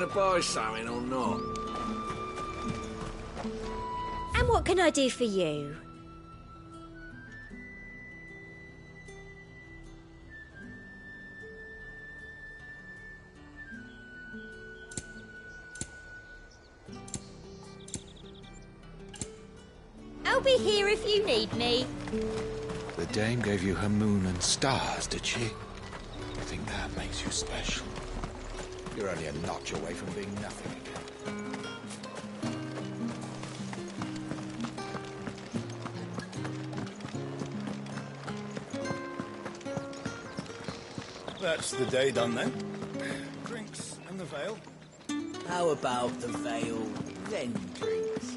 gonna buy something or not? And what can I do for you? I'll be here if you need me. The dame gave you her moon and stars, did she? I think that makes you special. You're only a notch away from being nothing again. That's the day done then. Drinks and the veil. How about the veil, then drinks?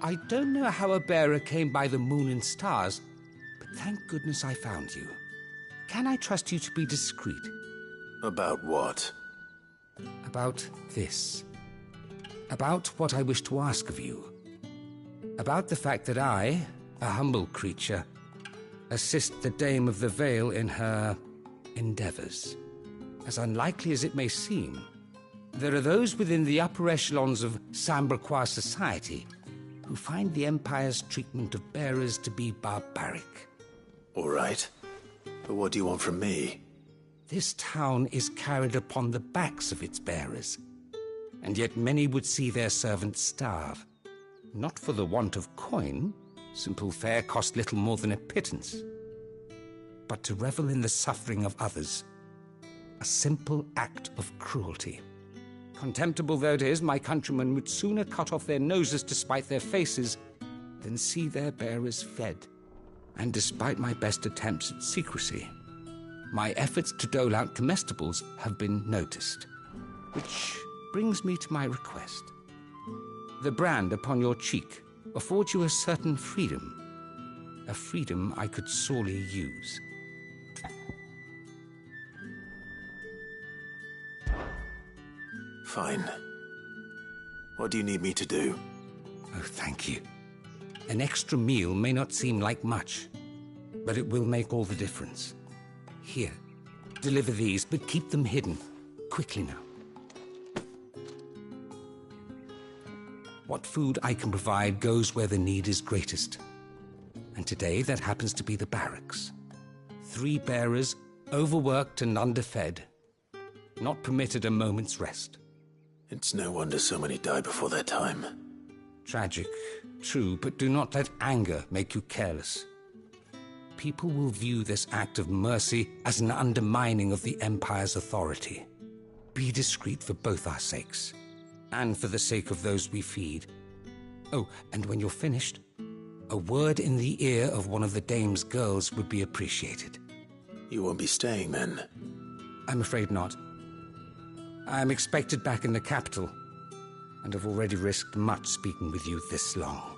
I don't know how a bearer came by the moon and stars, but thank goodness I found you. Can I trust you to be discreet? About what? About this. About what I wish to ask of you. About the fact that I, a humble creature, assist the Dame of the Vale in her endeavors. As unlikely as it may seem, there are those within the upper echelons of Sambraquois society who find the Empire's treatment of bearers to be barbaric. All right. But what do you want from me? This town is carried upon the backs of its bearers, and yet many would see their servants starve. Not for the want of coin, simple fare cost little more than a pittance, but to revel in the suffering of others, a simple act of cruelty. Contemptible though it is, my countrymen would sooner cut off their noses to spite their faces than see their bearers fed. And despite my best attempts at secrecy, my efforts to dole out comestibles have been noticed. Which brings me to my request. The brand upon your cheek affords you a certain freedom, a freedom I could sorely use. Fine. What do you need me to do? Oh, thank you. An extra meal may not seem like much, but it will make all the difference. Here, deliver these, but keep them hidden. Quickly now. What food I can provide goes where the need is greatest. And today that happens to be the barracks. 3 bearers, overworked and underfed, not permitted a moment's rest. It's no wonder so many die before their time. Tragic, true, but do not let anger make you careless. People will view this act of mercy as an undermining of the Empire's authority. Be discreet for both our sakes, and for the sake of those we feed. Oh, and when you're finished, a word in the ear of one of the Dame's girls would be appreciated. You won't be staying then? I'm afraid not. I'm expected back in the capital, and have already risked much speaking with you this long.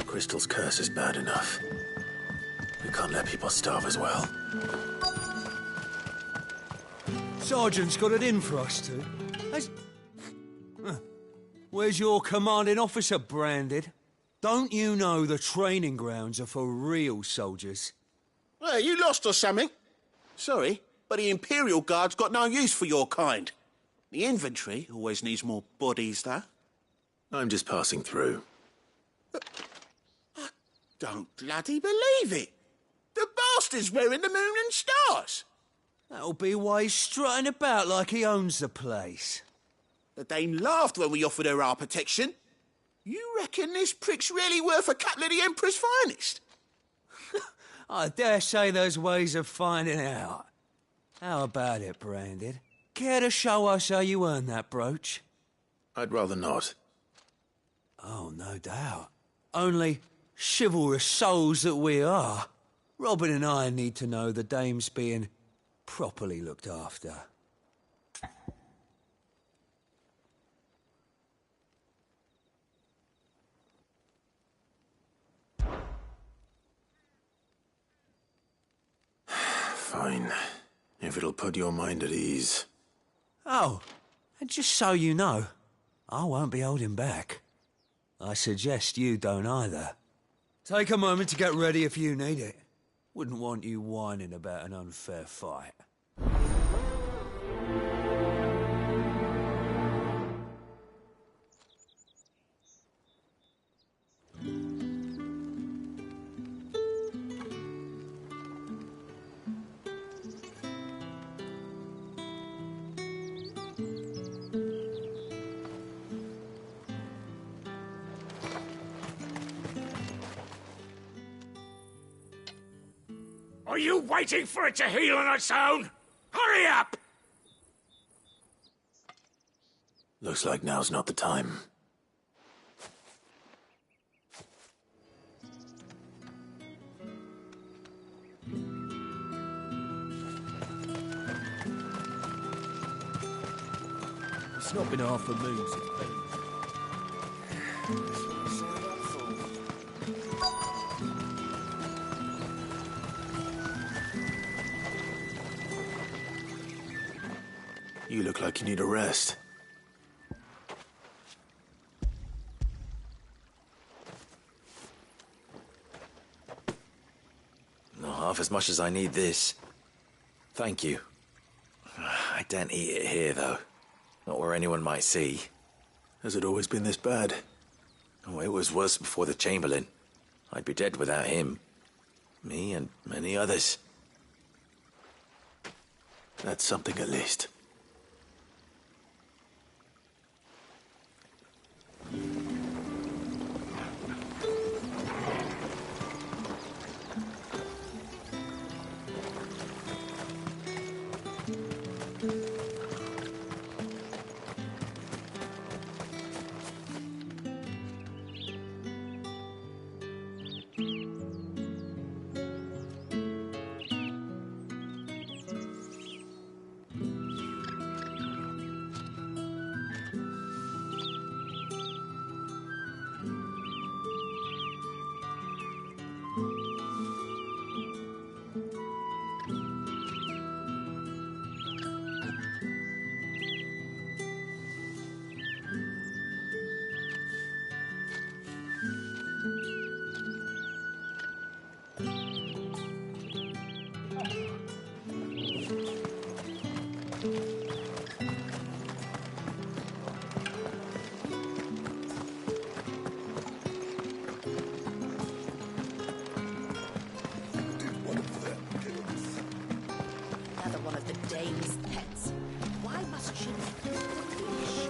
Crystal's curse is bad enough. We can't let people starve as well. Sergeant's got it in for us two. Where's your commanding officer branded? Don't you know the training grounds are for real soldiers? Hey, you lost or something? Sorry, but the Imperial Guard's got no use for your kind. The infantry always needs more bodies, though. I'm just passing through. I don't bloody believe it. The bastard's wearing the moon and stars. That'll be why he's strutting about like he owns the place. The Dame laughed when we offered her our protection. You reckon this prick's really worth a couple of the Emperor's finest? I dare say there's ways of finding out. How about it, Branded? care to show us how you earned that brooch? I'd rather not. Oh, no doubt. Only chivalrous souls that we are, Robin and I need to know the dame's being properly looked after. Fine. If it'll put your mind at ease. Oh, and just so you know, I won't be holding back. I suggest you don't either. Take a moment to get ready if you need it. Wouldn't want you whining about an unfair fight. Are you waiting for it to heal on its own? Hurry up! Looks like now's not the time. It's not been half a moon since Ben. You look like you need a rest. Not half as much as I need this. Thank you. I daren't eat it here, though. Not where anyone might see. Has it always been this bad? Oh, it was worse before the Chamberlain. I'd be dead without him. Me and many others. That's something at least. Another one of the dame's pets. Why must she eat the fish?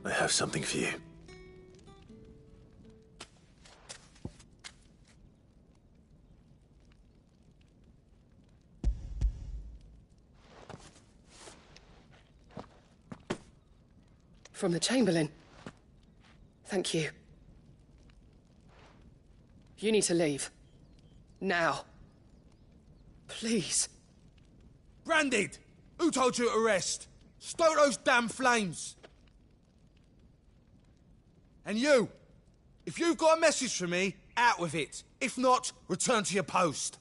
I have something for you. From the Chamberlain. Thank you. You need to leave. Now. Please. Branded! Who told you to rest? Stoke those damn flames! And you! If you've got a message for me, out with it. If not, return to your post.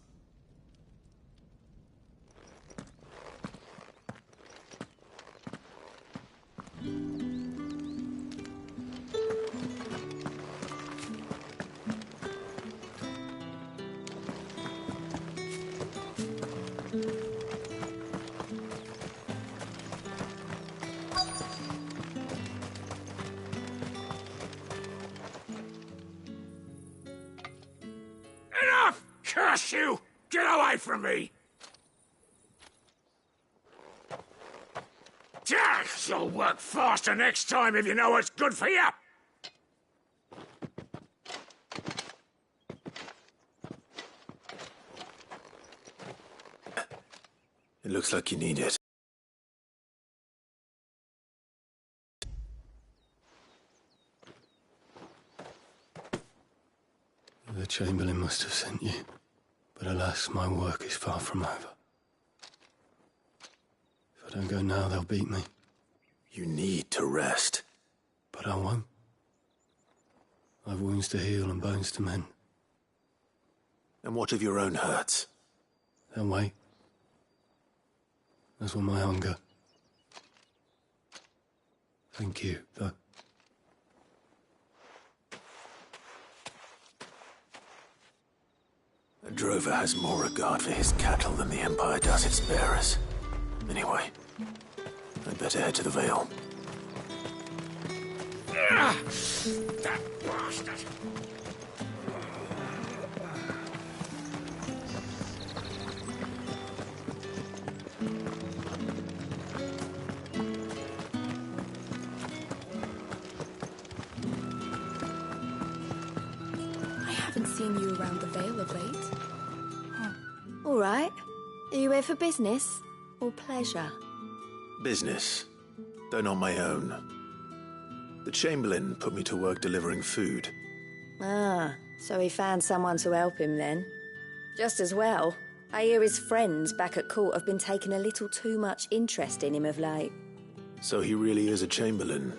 Enough! Curse you! Get away from me! You'll work faster next time if you know what's good for you. It looks like you need it. The Chamberlain must have sent you, but alas, my work is far from over. If I don't go now, they'll beat me. You need to rest. But I won't. I've wounds to heal and bones to mend. And what of your own hurts? They'll wait. As will my hunger. Thank you, though. A drover has more regard for his cattle than the Empire does its bearers. Anyway, I'd better head to the Vale. That bastard! I haven't seen you around the Vale of late. All right. Are you here for business or pleasure? Business, though not my own. The Chamberlain put me to work delivering food. Ah, so he found someone to help him then. Just as well. I hear his friends back at court have been taking a little too much interest in him of late. So he really is a Chamberlain.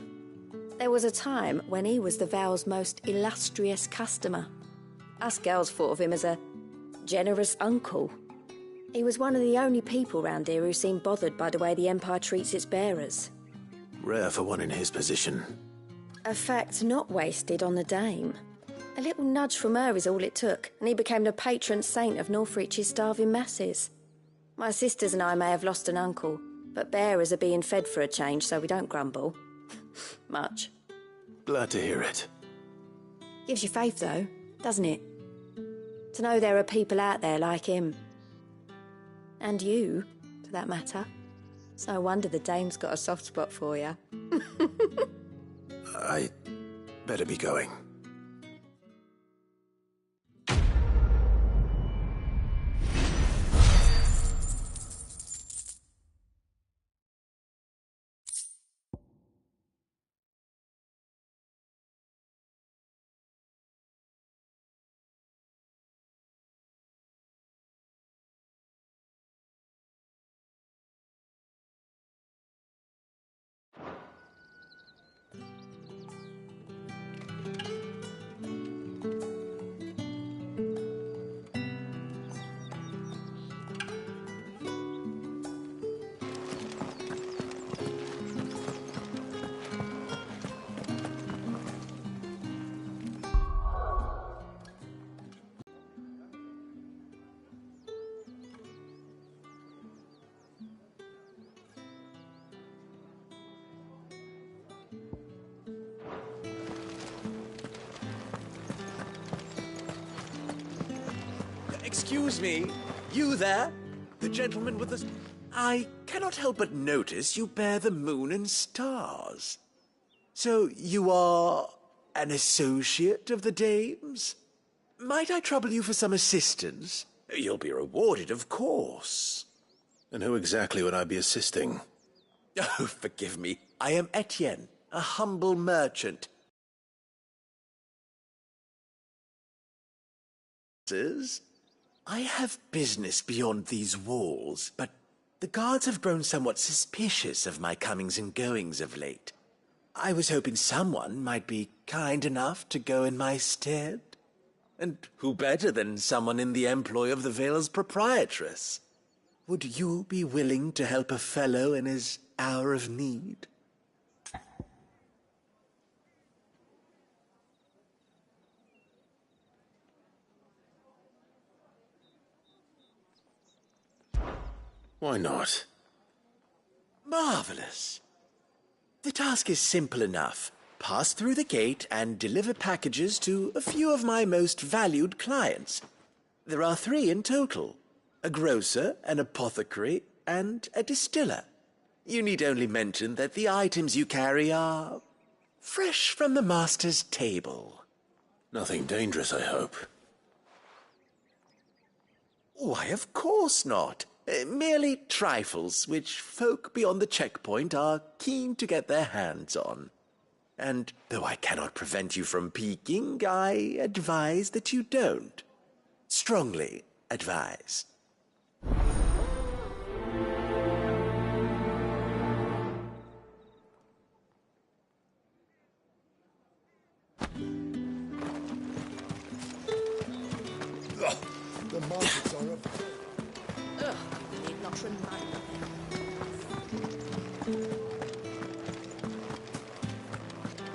There was a time when he was the Vale's most illustrious customer. Us girls thought of him as a generous uncle. He was one of the only people round here who seemed bothered by the way the Empire treats its bearers. Rare for one in his position. A fact not wasted on the Dame. A little nudge from her is all it took, and he became the patron saint of Northreach's starving masses. My sisters and I may have lost an uncle, but bearers are being fed for a change, so we don't grumble. Much. Glad to hear it. Gives you faith, though, doesn't it? To know there are people out there like him. And you, for that matter. It's no wonder the Dame's got a soft spot for you. I better be going. Excuse me, you there? The gentleman with the... I cannot help but notice you bear the moon and stars. So you are an associate of the Dame's? Might I trouble you for some assistance? You'll be rewarded, of course. And who exactly would I be assisting? Oh, forgive me. I am Etienne, a humble merchant. I have business beyond these walls, but the guards have grown somewhat suspicious of my comings and goings of late. I was hoping someone might be kind enough to go in my stead. And who better than someone in the employ of the Vale's proprietress? Would you be willing to help a fellow in his hour of need? Why not? Marvelous. The task is simple enough. Pass through the gate and deliver packages to a few of my most valued clients. There are 3 in total. A grocer, an apothecary, and a distiller. You need only mention that the items you carry are fresh from the master's table. Nothing dangerous, I hope. Why, of course not. Merely trifles which folk beyond the checkpoint are keen to get their hands on. And though I cannot prevent you from peeking, I advise that you don't. Strongly advise. The markets are up. Ugh, you need not remind me.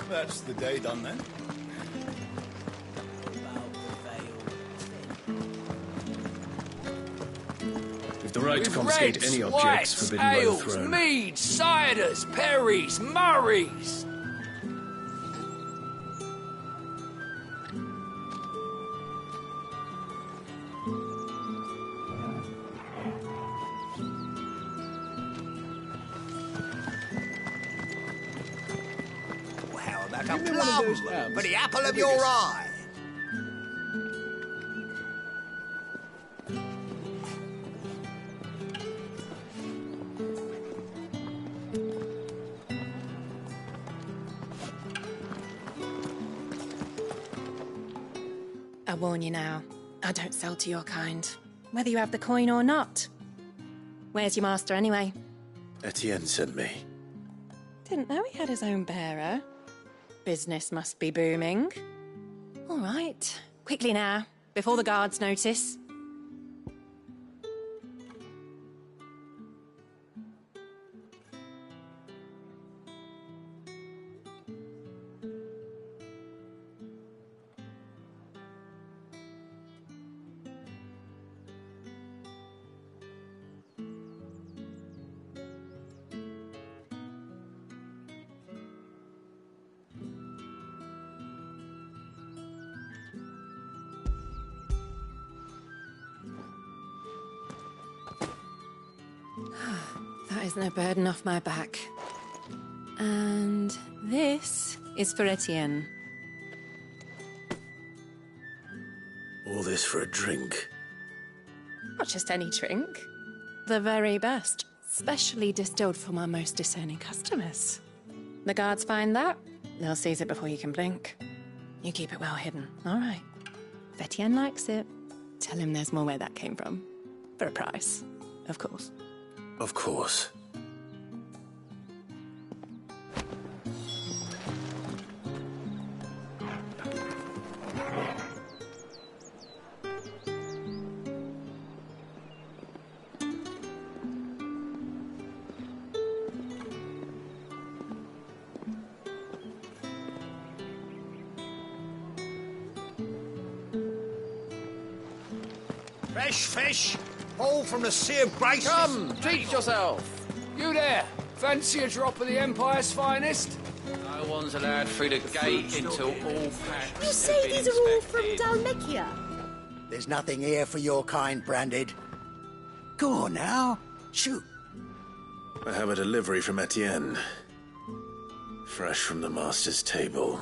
That's the day done then. We've the right to confiscate Reds, any objects whites, forbidden by the ales, throne. meads, ciders, perries, murrays. How about a plum for the apple of your eye? I warn you now, I don't sell to your kind, whether you have the coin or not. Where's your master anyway? Etienne sent me. Didn't know he had his own bearer. Business must be booming. All right, quickly now, before the guards notice. That is no burden off my back. And this is for Etienne. All this for a drink. Not just any drink. The very best. Specially distilled for my most discerning customers. The guards find that, they'll seize it before you can blink. You keep it well hidden, all right? If Etienne likes it, tell him there's more where that came from. For a price, of course. Of course. Fresh fish, all from the Sea of Grace. Come, treat yourself. You there, fancy a drop of the Empire's finest? No one's allowed through the gate until all packs. You say these are all from Dhalmekia? There's nothing here for your kind, Branded. Go on now, shoot. I have a delivery from Etienne. Fresh from the master's table.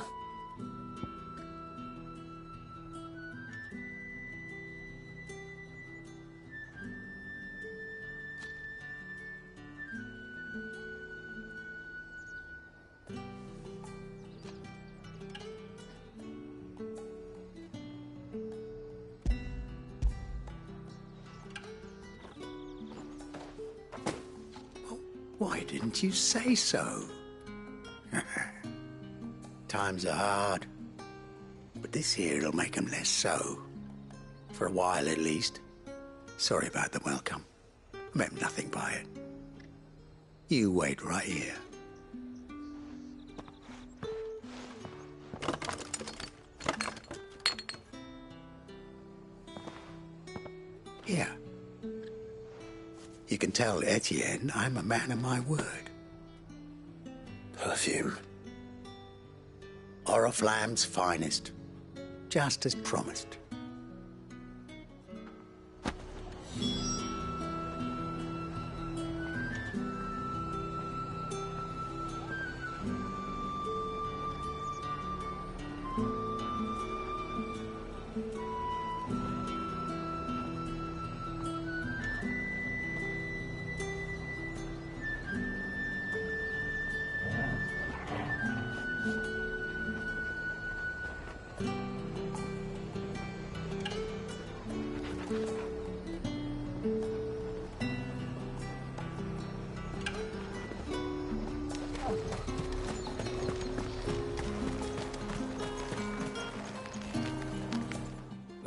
Why didn't you say so? Times are hard, but this here'll make 'em less so. For a while, at least. Sorry about the welcome. I meant nothing by it. You wait right here. Here. You can tell Etienne I'm a man of my word. Perfume. Oriflamme's finest. Just as promised.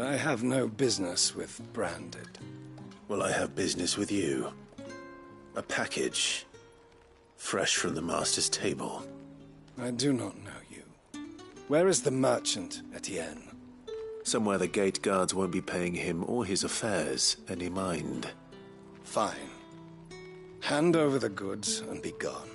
I have no business with Branded. Well, I have business with you. A package. Fresh from the Master's table. I do not know you. Where is the merchant, Etienne? Somewhere the gate guards won't be paying him or his affairs any mind. Fine. Hand over the goods and be gone.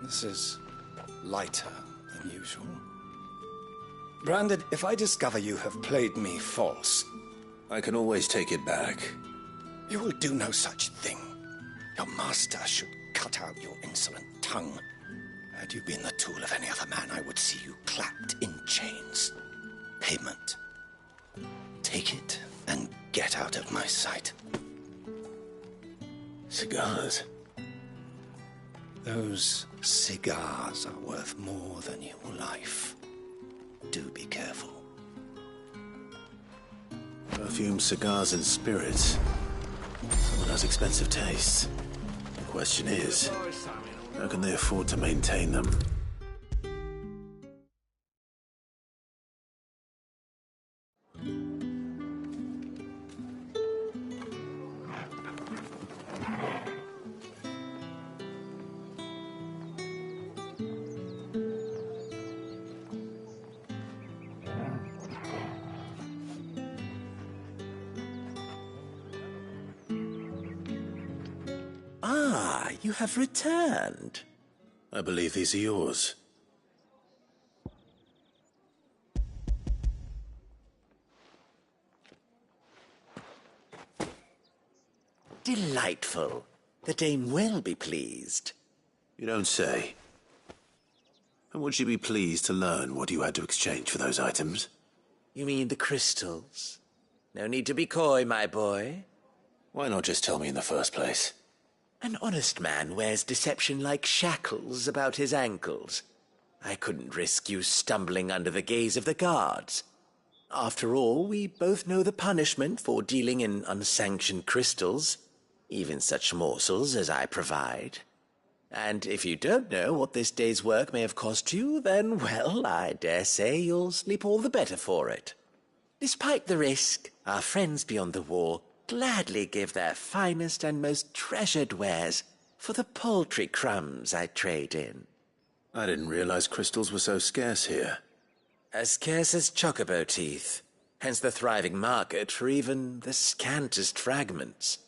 This is lighter than usual. Branded, if I discover you have played me false... I can always take it back. You will do no such thing. Your master should cut out your insolent tongue. Had you been the tool of any other man, I would see you clapped in chains. Payment. Take it and get out of my sight. Cigars. Those cigars are worth more than your life. Do be careful. Perfumed cigars and spirits. Someone has expensive tastes. The question is, how can they afford to maintain them? Ah, you have returned. I believe these are yours. Delightful. The dame will be pleased. You don't say. And would she be pleased to learn what you had to exchange for those items? You mean the crystals? No need to be coy, my boy. Why not just tell me in the first place? An honest man wears deception like shackles about his ankles. I couldn't risk you stumbling under the gaze of the guards. After all, we both know the punishment for dealing in unsanctioned crystals, even such morsels as I provide. And if you don't know what this day's work may have cost you, then, well, I dare say you'll sleep all the better for it. Despite the risk, our friends beyond the wall gladly give their finest and most treasured wares for the paltry crumbs I trade in. I didn't realize crystals were so scarce here. As scarce as chocobo teeth, hence the thriving market for even the scantest fragments.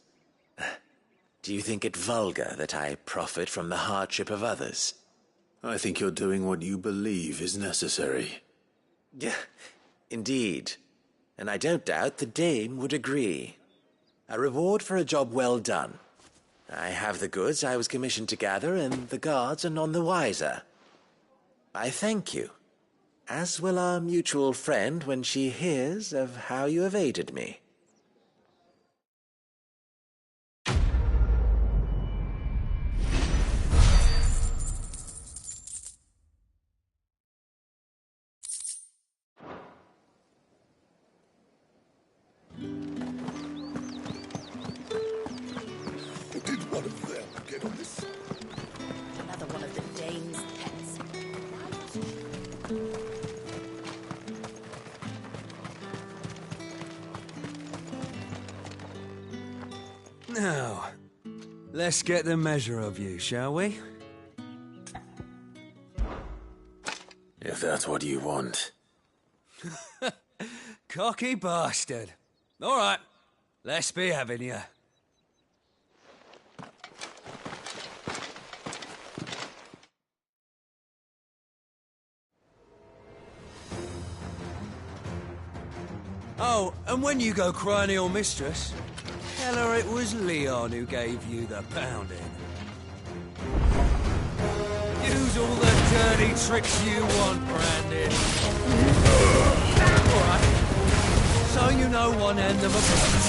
Do you think it vulgar that I profit from the hardship of others? I think you're doing what you believe is necessary. Yeah, indeed. And I don't doubt the dame would agree. A reward for a job well done. I have the goods I was commissioned to gather, and the guards are none the wiser. I thank you, as will our mutual friend when she hears of how you have aided me. Did one of them get on this? Another one of the dame's pets. Now, let's get the measure of you, shall we? If that's what you want. Cocky bastard. All right, let's be having you. Oh, and when you go crying to your mistress, tell her it was Leon who gave you the pounding. Use all the dirty tricks you want, Brandon. All right. So you know one end of a problem.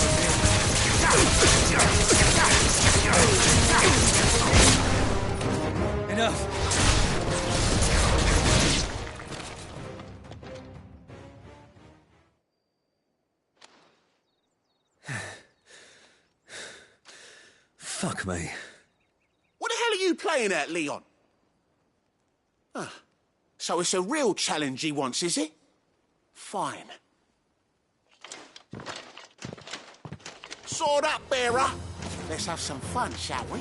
Enough. Fuck me. What the hell are you playing at, Leon? Ah, so it's a real challenge he wants, is it? Fine. Sword up, bearer. Let's have some fun, shall we?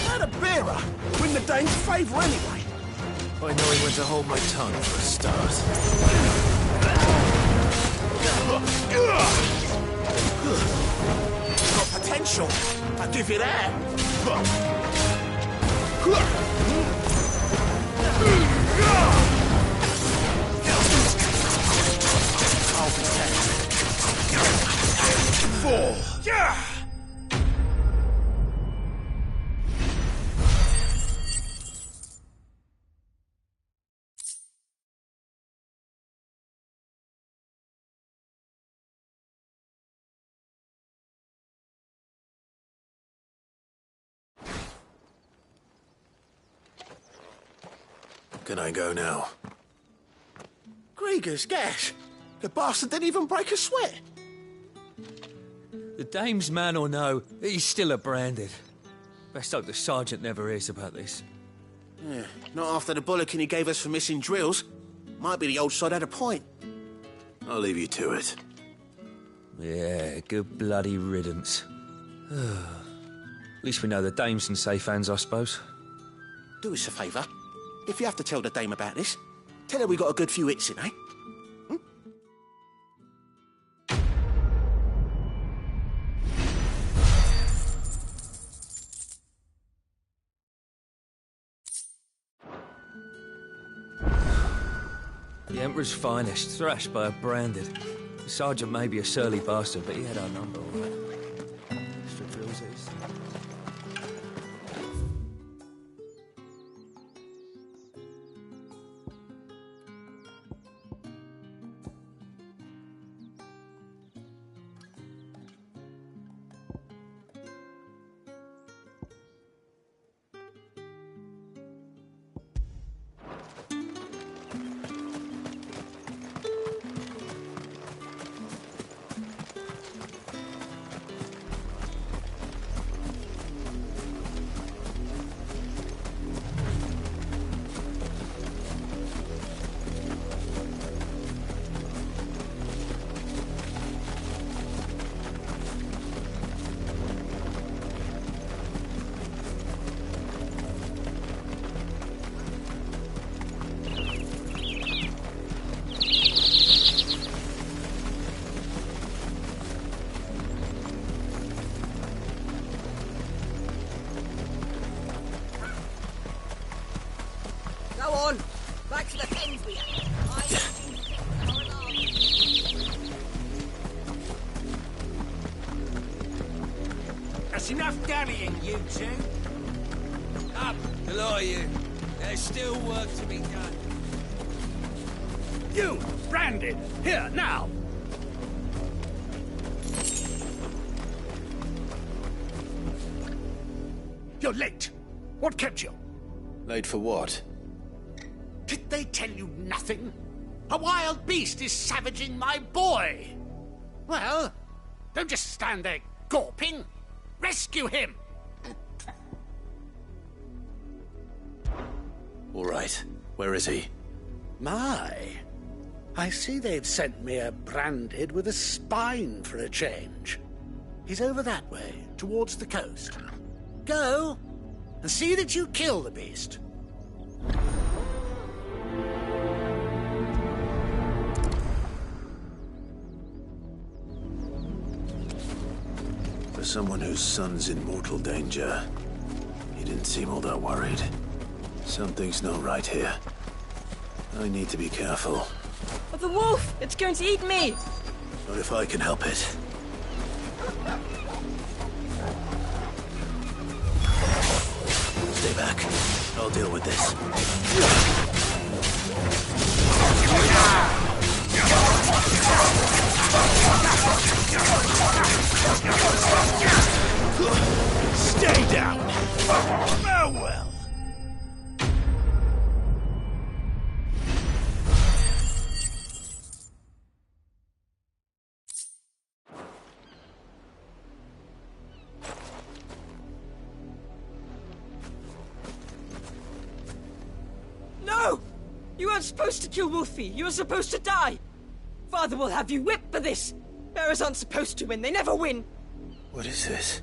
How the bearer win the Dane's favour anyway? I know he went to hold my tongue for a start. Got potential, I'll give you that. Four. Yeah. Can I go now? Grieger's gas. The bastard didn't even break a sweat. The dame's man or no, he's still a branded. Best hope the sergeant never hears about this. Yeah, not after the bollocking he gave us for missing drills. Might be the old sod had a point. I'll leave you to it. Yeah, good bloody riddance. At least we know the dame's in safe hands, I suppose. Do us a favour. If you have to tell the dame about this, tell her we got a good few hits in, eh? The Emperor's finest, thrashed by a branded. The sergeant may be a surly bastard, but he had our number, all right. Extra drills at his... Back to the things we have. That's enough dallying, you two. Up, the lot of you. There's still work to be done. You, branded, here, now. You're late. What kept you? Late for what? Did they tell you nothing? A wild beast is savaging my boy. Well, don't just stand there gawping. Rescue him. All right. Where is he? My, I see they've sent me a branded with a spine for a change. He's over that way, towards the coast. Go, and see that you kill the beast. For someone whose son's in mortal danger, he didn't seem all that worried. Something's not right here. I need to be careful. But the wolf! It's going to eat me! Not if I can help it. Stay back. I'll deal with this. Stay down! Farewell! You weren't supposed to kill Wolfie. You were supposed to die. Father will have you whipped for this. Bearers aren't supposed to win. They never win. What is this?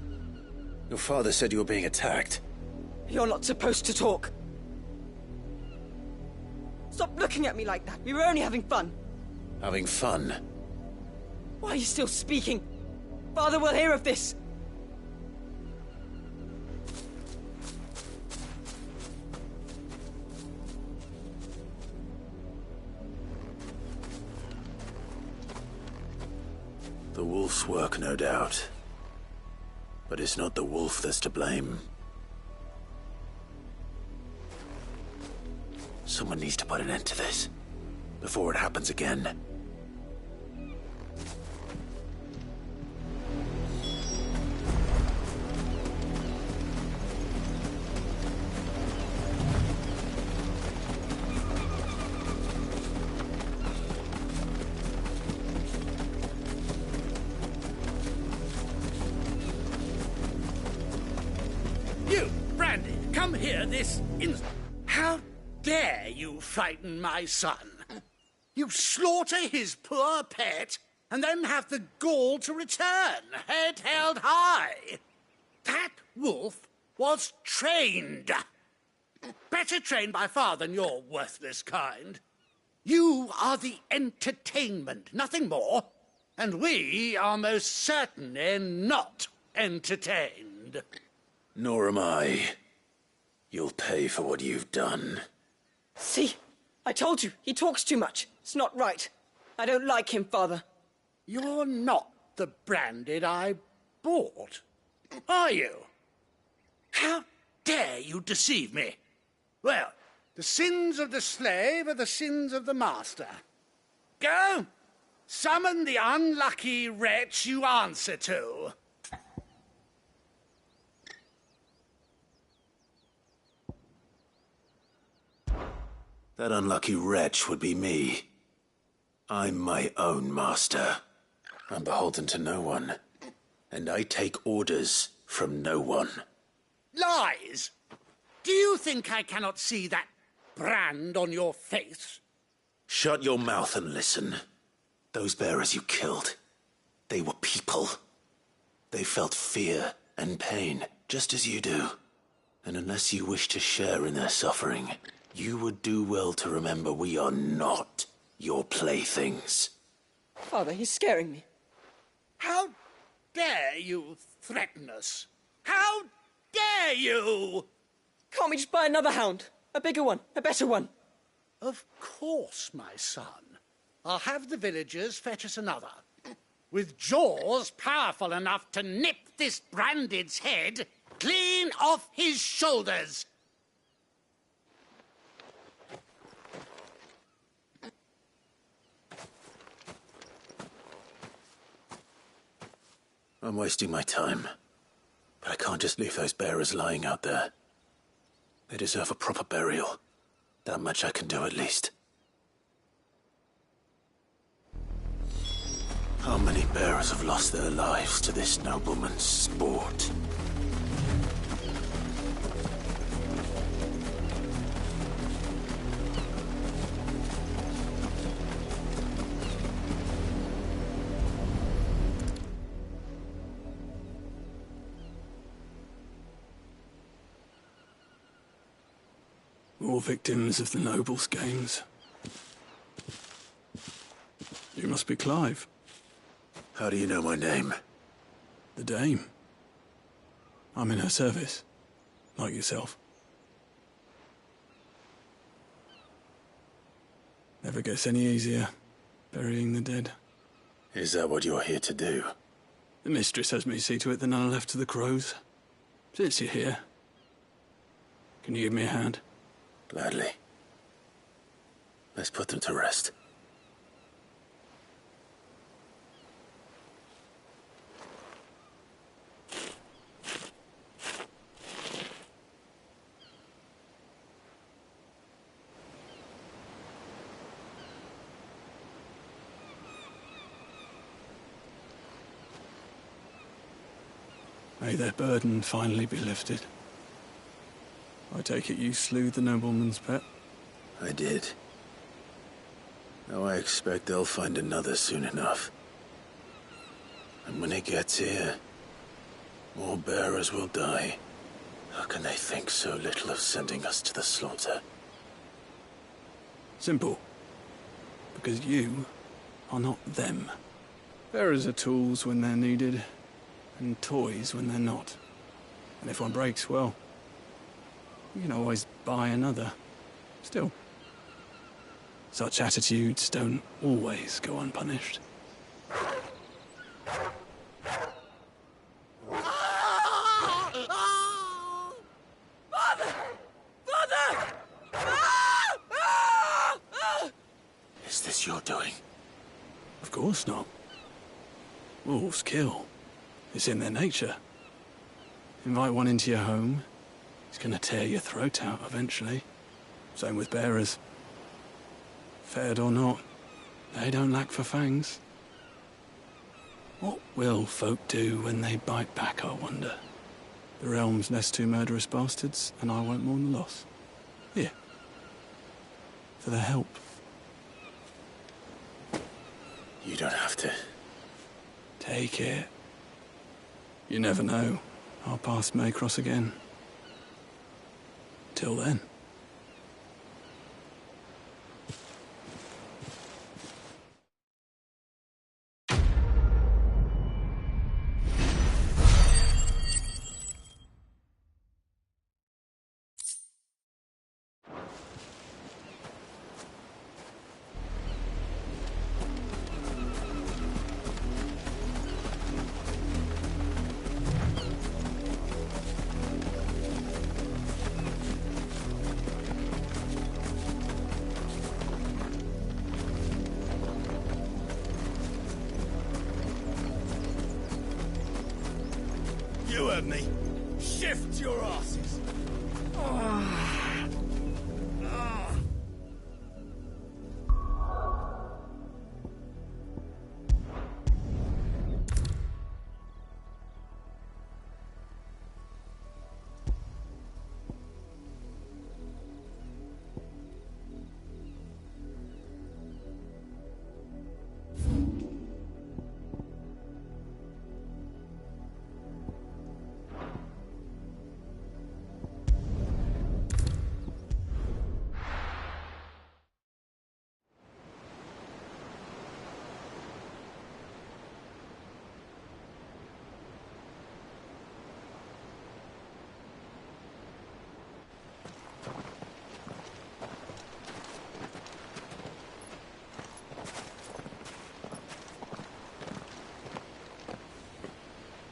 Your father said you were being attacked. You're not supposed to talk. Stop looking at me like that. We were only having fun. Having fun? Why are you still speaking? Father will hear of this. The wolf's work, no doubt. But it's not the wolf that's to blame. Someone needs to put an end to this, before it happens again. You, Brandy, come here this instant. How dare you frighten my son? You slaughter his poor pet, and then have the gall to return, head held high. That wolf was trained. Better trained by far than your worthless kind. You are the entertainment, nothing more. And we are most certainly not entertained. Nor am I. You'll pay for what you've done. See? I told you, he talks too much. It's not right. I don't like him, Father. You're not the Branded I bought, are you? How dare you deceive me? Well, the sins of the slave are the sins of the master. Go! Summon the unlucky wretch you answer to. That unlucky wretch would be me. I'm my own master. I'm beholden to no one. And I take orders from no one. Lies! Do you think I cannot see that brand on your face? Shut your mouth and listen. Those bearers you killed, they were people. They felt fear and pain, just as you do. And unless you wish to share in their suffering, you would do well to remember we are not your playthings. Father, he's scaring me. How dare you threaten us? How dare you? Can't we just buy another hound? A bigger one, a better one. Of course, my son. I'll have the villagers fetch us another. With jaws powerful enough to nip this Branded's head clean off his shoulders. I'm wasting my time. But I can't just leave those bearers lying out there. They deserve a proper burial. That much I can do at least. How many bearers have lost their lives to this nobleman's sport? All victims of the nobles' games. You must be Clive. How do you know my name? The Dame. I'm in her service, like yourself. Never gets any easier, burying the dead. Is that what you're here to do? The mistress has me see to it that none are left to the crows. Since you're here, can you give me a hand? Gladly. Let's put them to rest. May their burden finally be lifted. I take it you slew the nobleman's pet? I did. Now I expect they'll find another soon enough. And when it gets here, more bearers will die. How can they think so little of sending us to the slaughter? Simple. Because you are not them. Bearers are tools when they're needed, and toys when they're not. And if one breaks, well, you can always buy another. Still, such attitudes don't always go unpunished. Is this your doing? Of course not. Wolves kill. It's in their nature. Invite one into your home, he's gonna tear your throat out eventually. Same with bearers. Fed or not, they don't lack for fangs. What will folk do when they bite back, I wonder? The realm's less two murderous bastards, and I won't mourn the loss. Here. For the help. You don't have to. Take it. You never know. Our paths may cross again. Till then. You heard me. Shift your asses.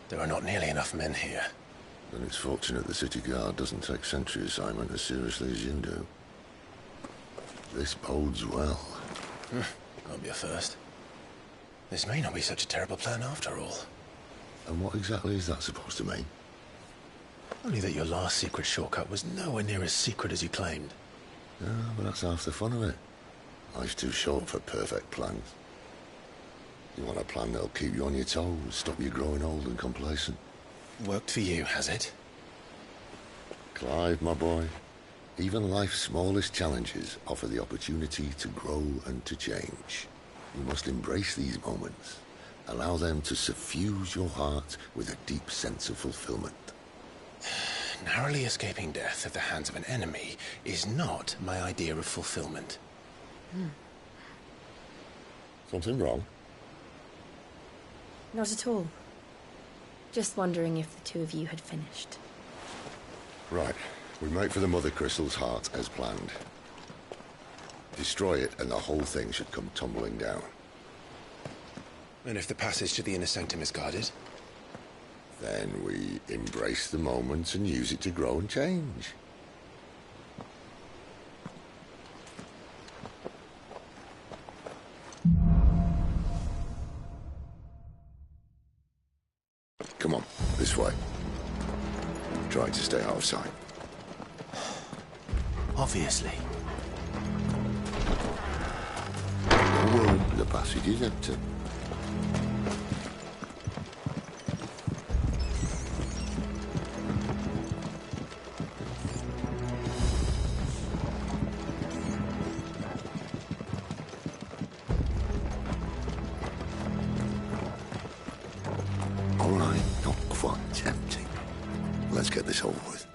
There are not nearly enough men here. Then it's fortunate the city guard doesn't take sentry assignment as seriously as you do. This bodes well. Won't be a first. This may not be such a terrible plan after all. And what exactly is that supposed to mean? Only that your last secret shortcut was nowhere near as secret as you claimed. Yeah, but that's half the fun of it. Life's too short for perfect plans. You want a plan that'll keep you on your toes, stop you growing old and complacent. Worked for you, has it? Clive, my boy, even life's smallest challenges offer the opportunity to grow and to change. You must embrace these moments. Allow them to suffuse your heart with a deep sense of fulfillment. Narrowly escaping death at the hands of an enemy is not my idea of fulfillment. Something wrong? Not at all. Just wondering if the two of you had finished. Right. We make for the Mother Crystal's heart as planned. Destroy it and the whole thing should come tumbling down. And if the passage to the inner sanctum is guarded? Then we embrace the moment and use it to grow and change. Come on, this way. Trying to stay out of sight. Obviously. Don't worry, the passage is empty. fun, tempting. Let's get this over with.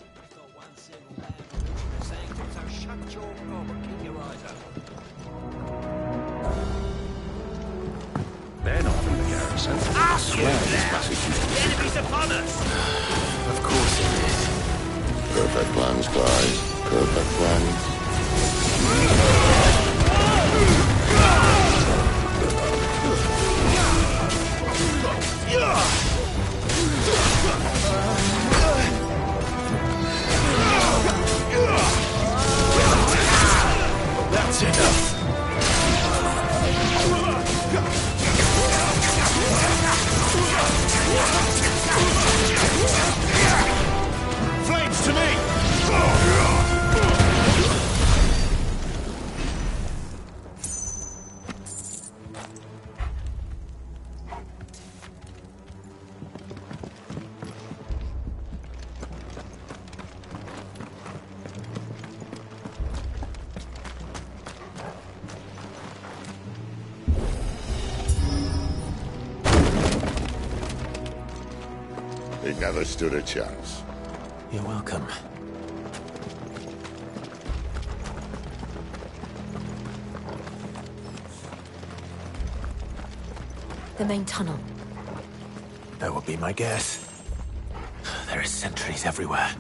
They're not from the garrison. I swear this passage is... The enemy's upon us! Of course it is. Perfect plans, guys. Perfect plans. That's enough. Flames to me! He never stood a chance. You're welcome. The main tunnel. That would be my guess. There are sentries everywhere.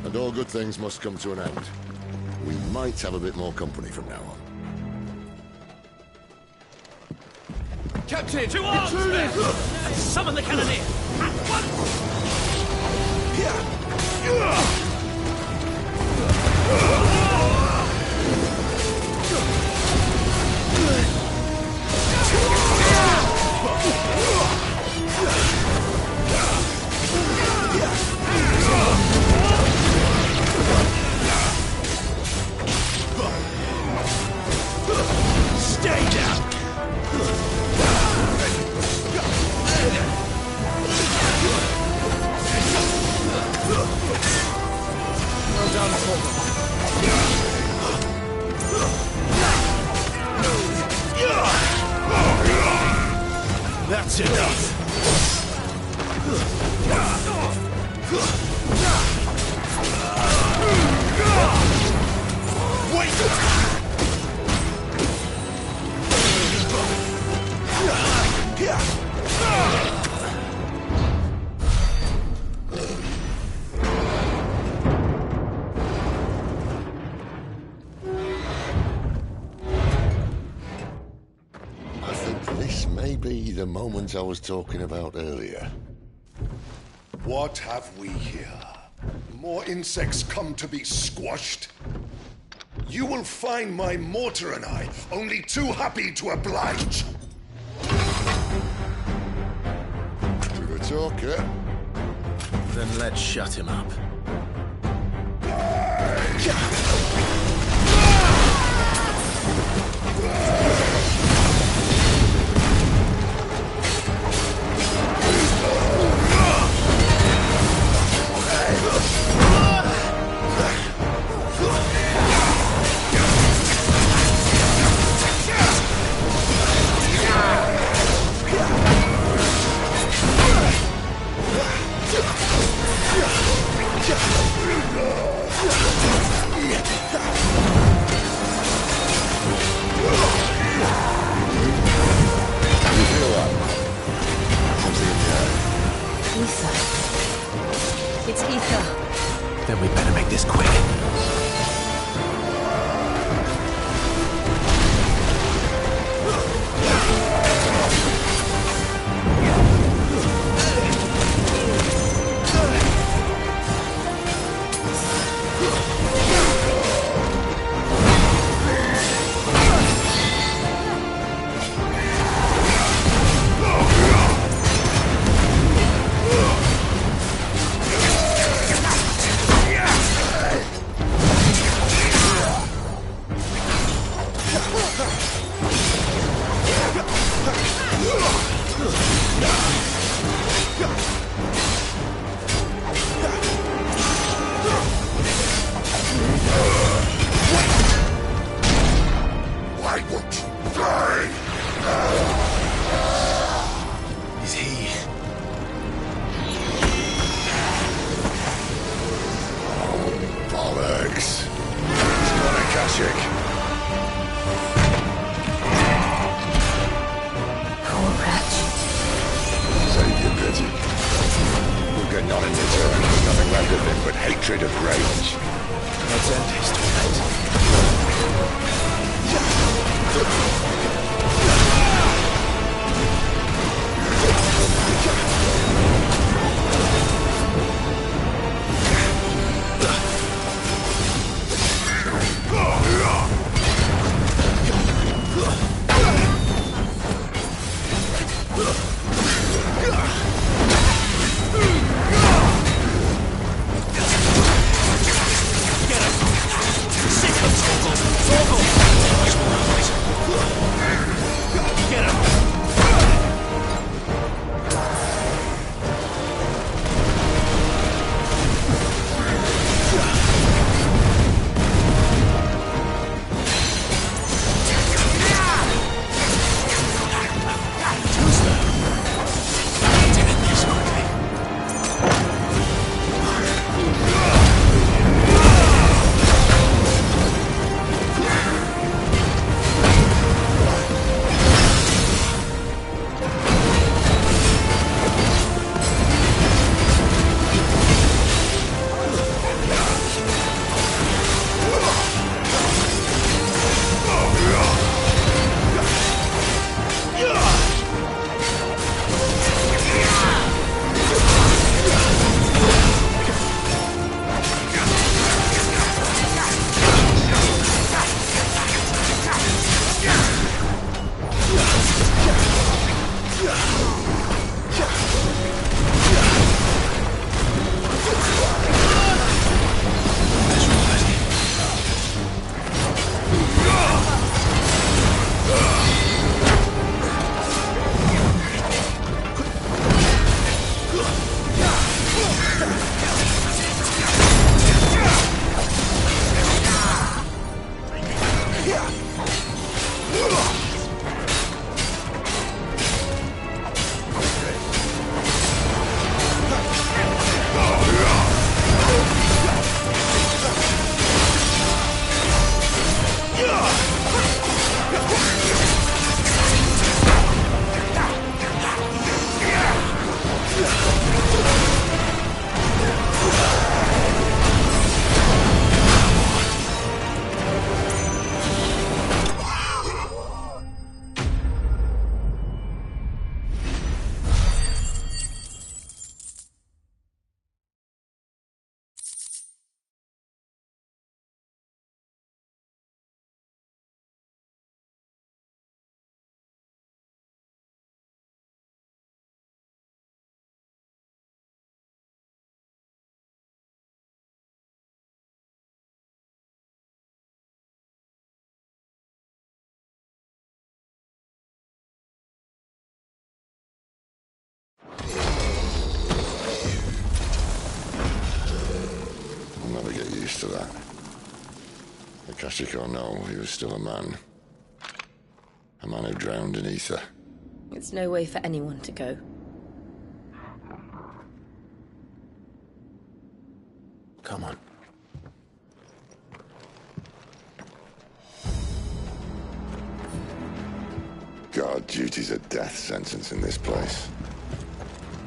And all good things must come to an end. We might have a bit more company from now on. Captain! To arms! Summon the cannoneer! At once! Stay down! Well done, That's enough! Wait! I think this may be the moment I was talking about earlier. What have we here? More insects come to be squashed? You will find my mortar and I only too happy to oblige. With a talker. Then let's shut him up. It's Ether. Then we better make this quick. Not in return, there's nothing left of him but hatred and rage. Let's end his torment. Used to that. Akashiko know he was still a man. A man who drowned in ether. It's no way for anyone to go. Come on. Guard duty's a death sentence in this place.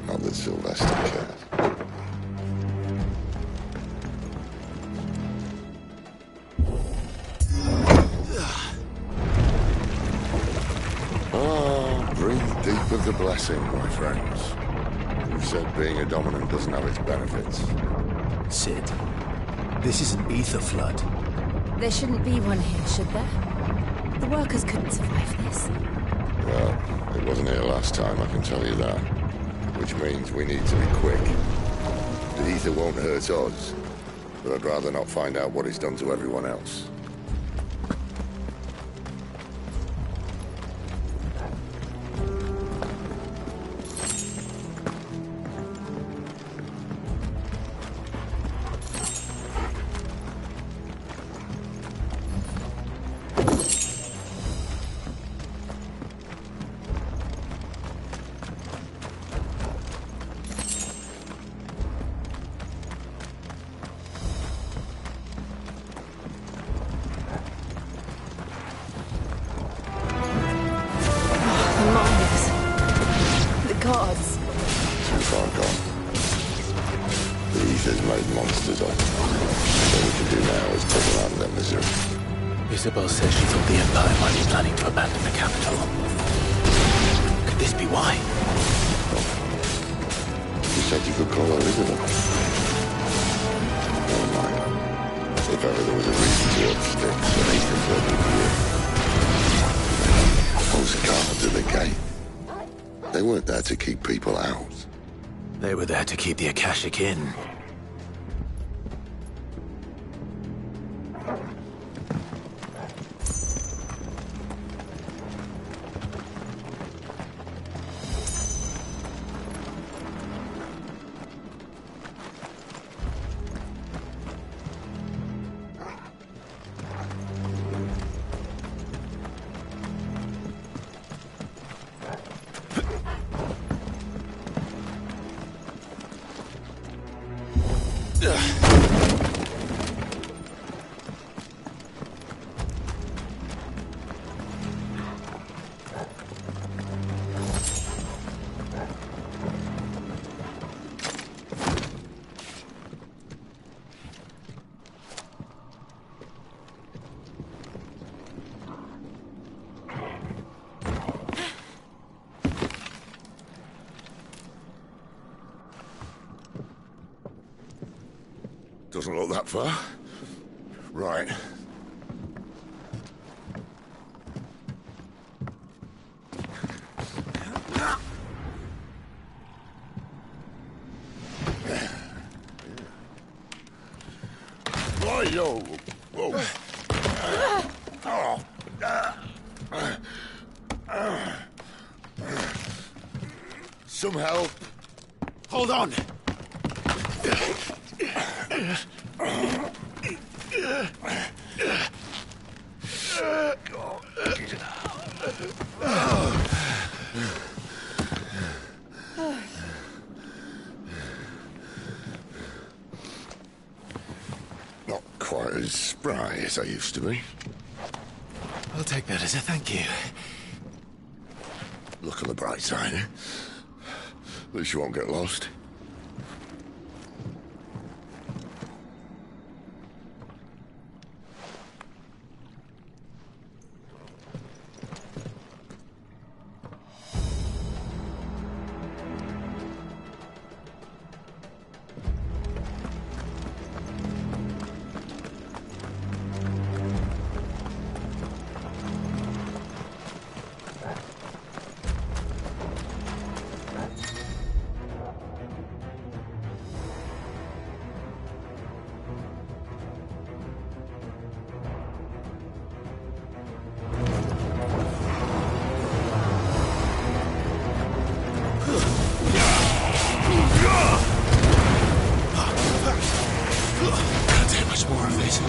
Not that Sylvester cares. Breathe deep of the blessing, my friends. Who said being a dominant doesn't have its benefits? Sid, this is an ether flood. There shouldn't be one here, should there? The workers couldn't survive this. Well, it wasn't here last time, I can tell you that. Which means we need to be quick. The ether won't hurt us, but I'd rather not find out what it's done to everyone else. Misters made monsters of. All we can do now is put them out of their misery. Isabel says she thought the Empire might be planning to abandon the capital. Could this be why? You said you could call her Isabel. Never mind. If ever there was a reason to up sticks, then Ethan said it would be you. Those guards at the gate. They weren't there to keep people out. They were there to keep the Akashic in. Doesn't look that far. Right. Yo. Whoa. Some help. Hold on. Not quite as spry as I used to be. I'll take that as a thank you. Look on the bright side, eh? At least you won't get lost. Can't take much more of it.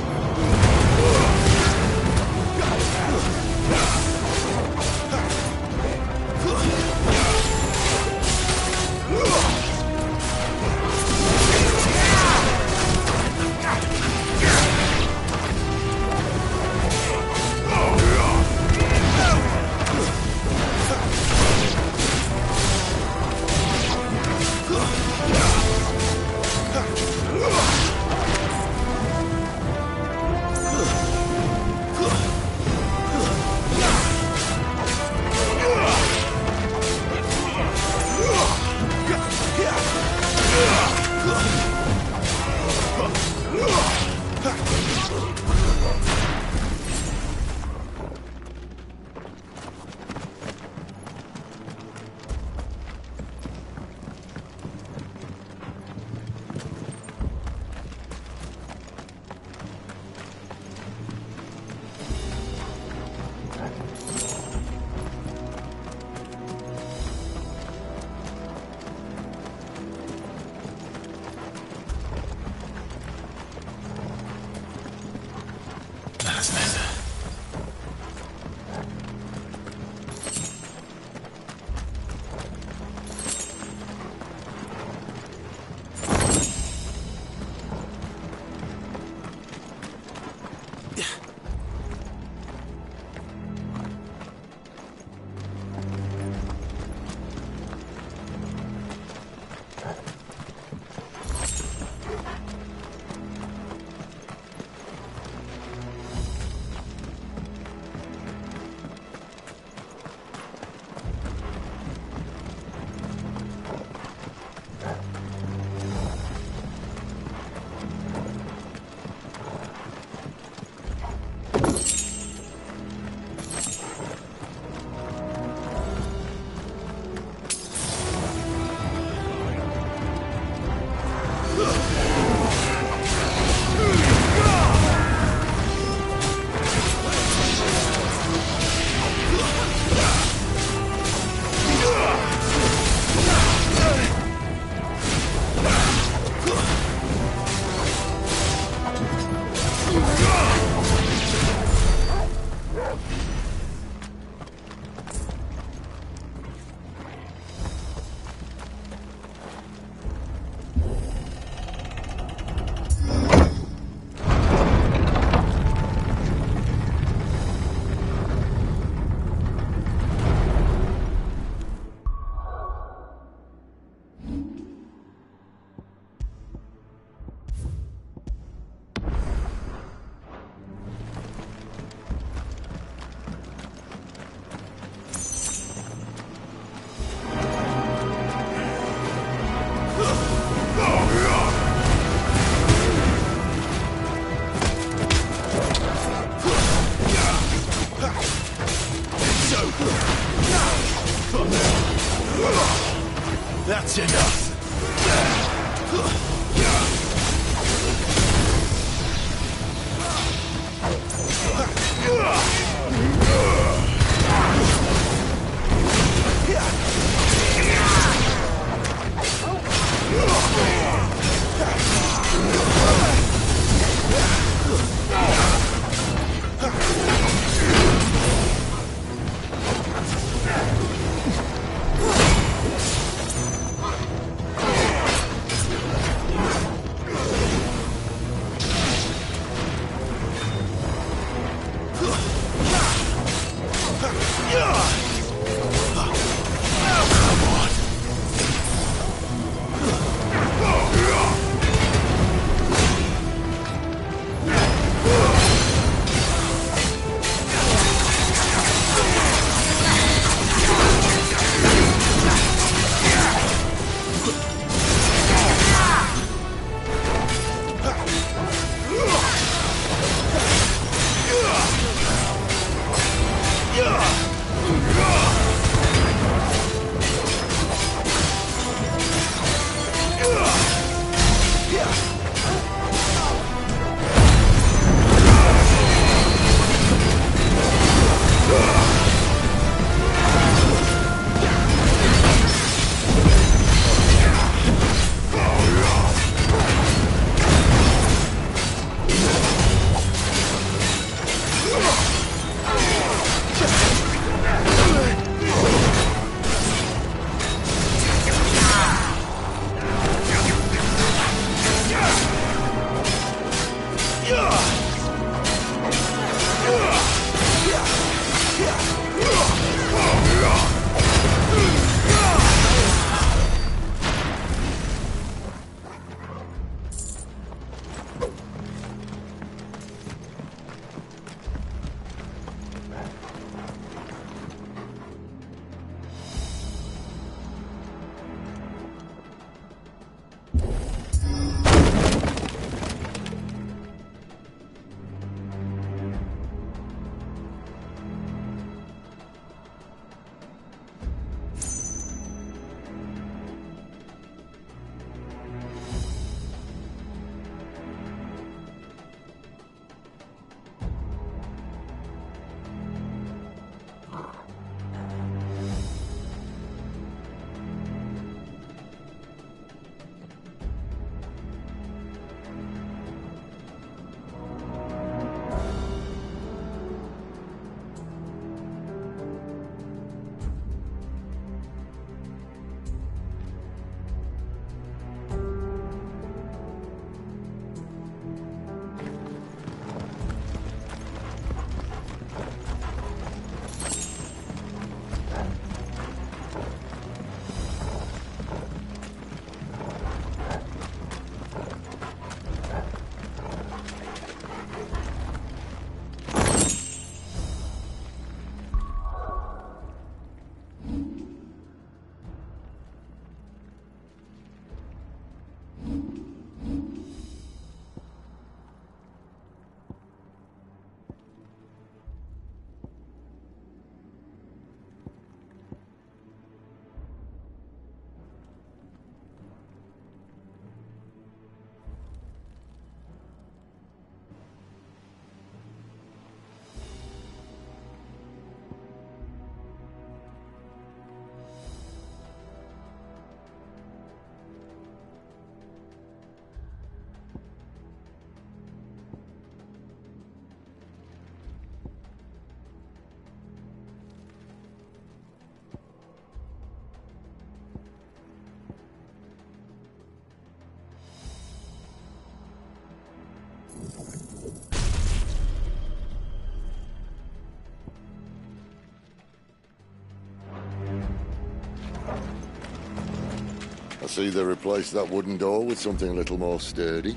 I see they replaced that wooden door with something a little more sturdy.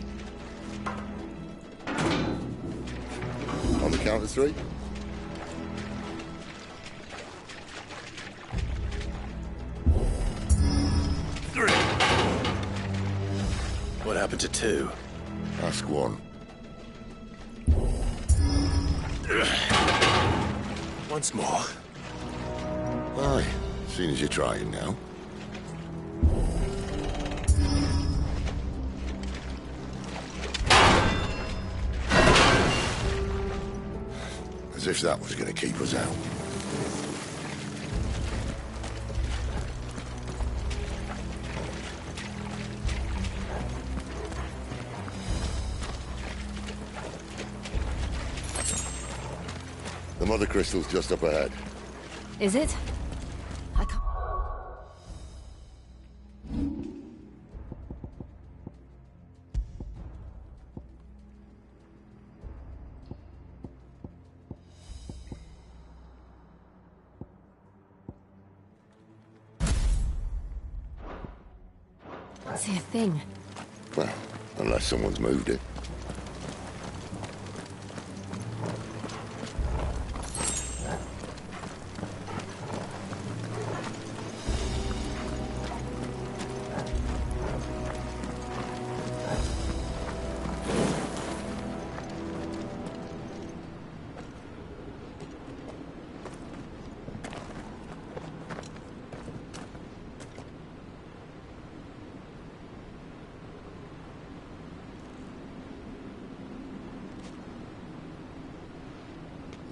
On the count of 3. What happened to 2? Ask 1. Once more. Aye, seeing as you're trying now. As if that was going to keep us out. The mother crystal's just up ahead. Is it? I can't... see a thing. Well, unless someone's moved it.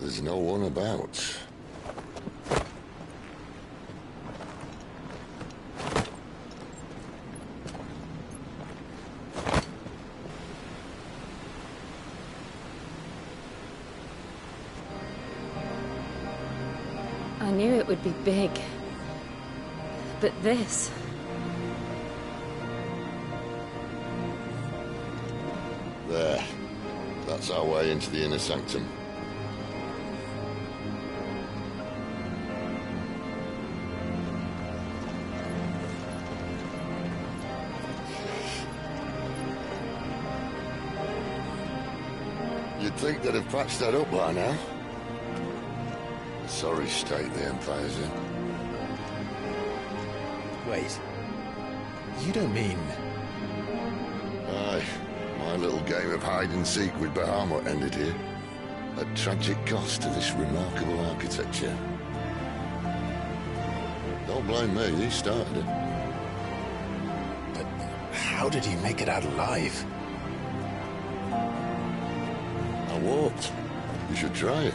There's no one about. I knew it would be big. But this... There. That's our way into the inner sanctum. You'd think they'd have patched that up by now. Sorry state the Empire's in. Wait. You don't mean... Aye. My little game of hide-and-seek with Bahamut ended here. At tragic cost to this remarkable architecture. Don't blame me, he started it. But how did he make it out alive? I walked. You should try it.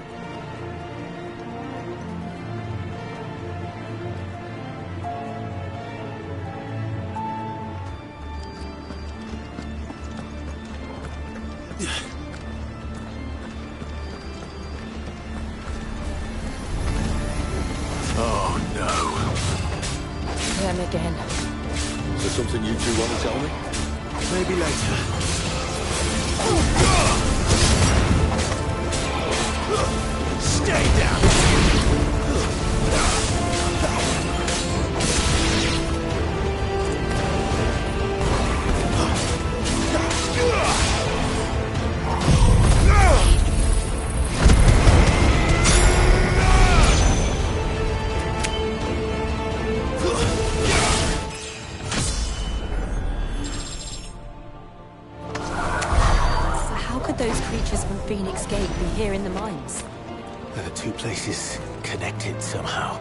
Oh, no. Them again. Is there something you two want to tell me? Maybe later. Stay down! So how could those creatures from Phoenix Gate be here in the mines? Are the two places connected somehow?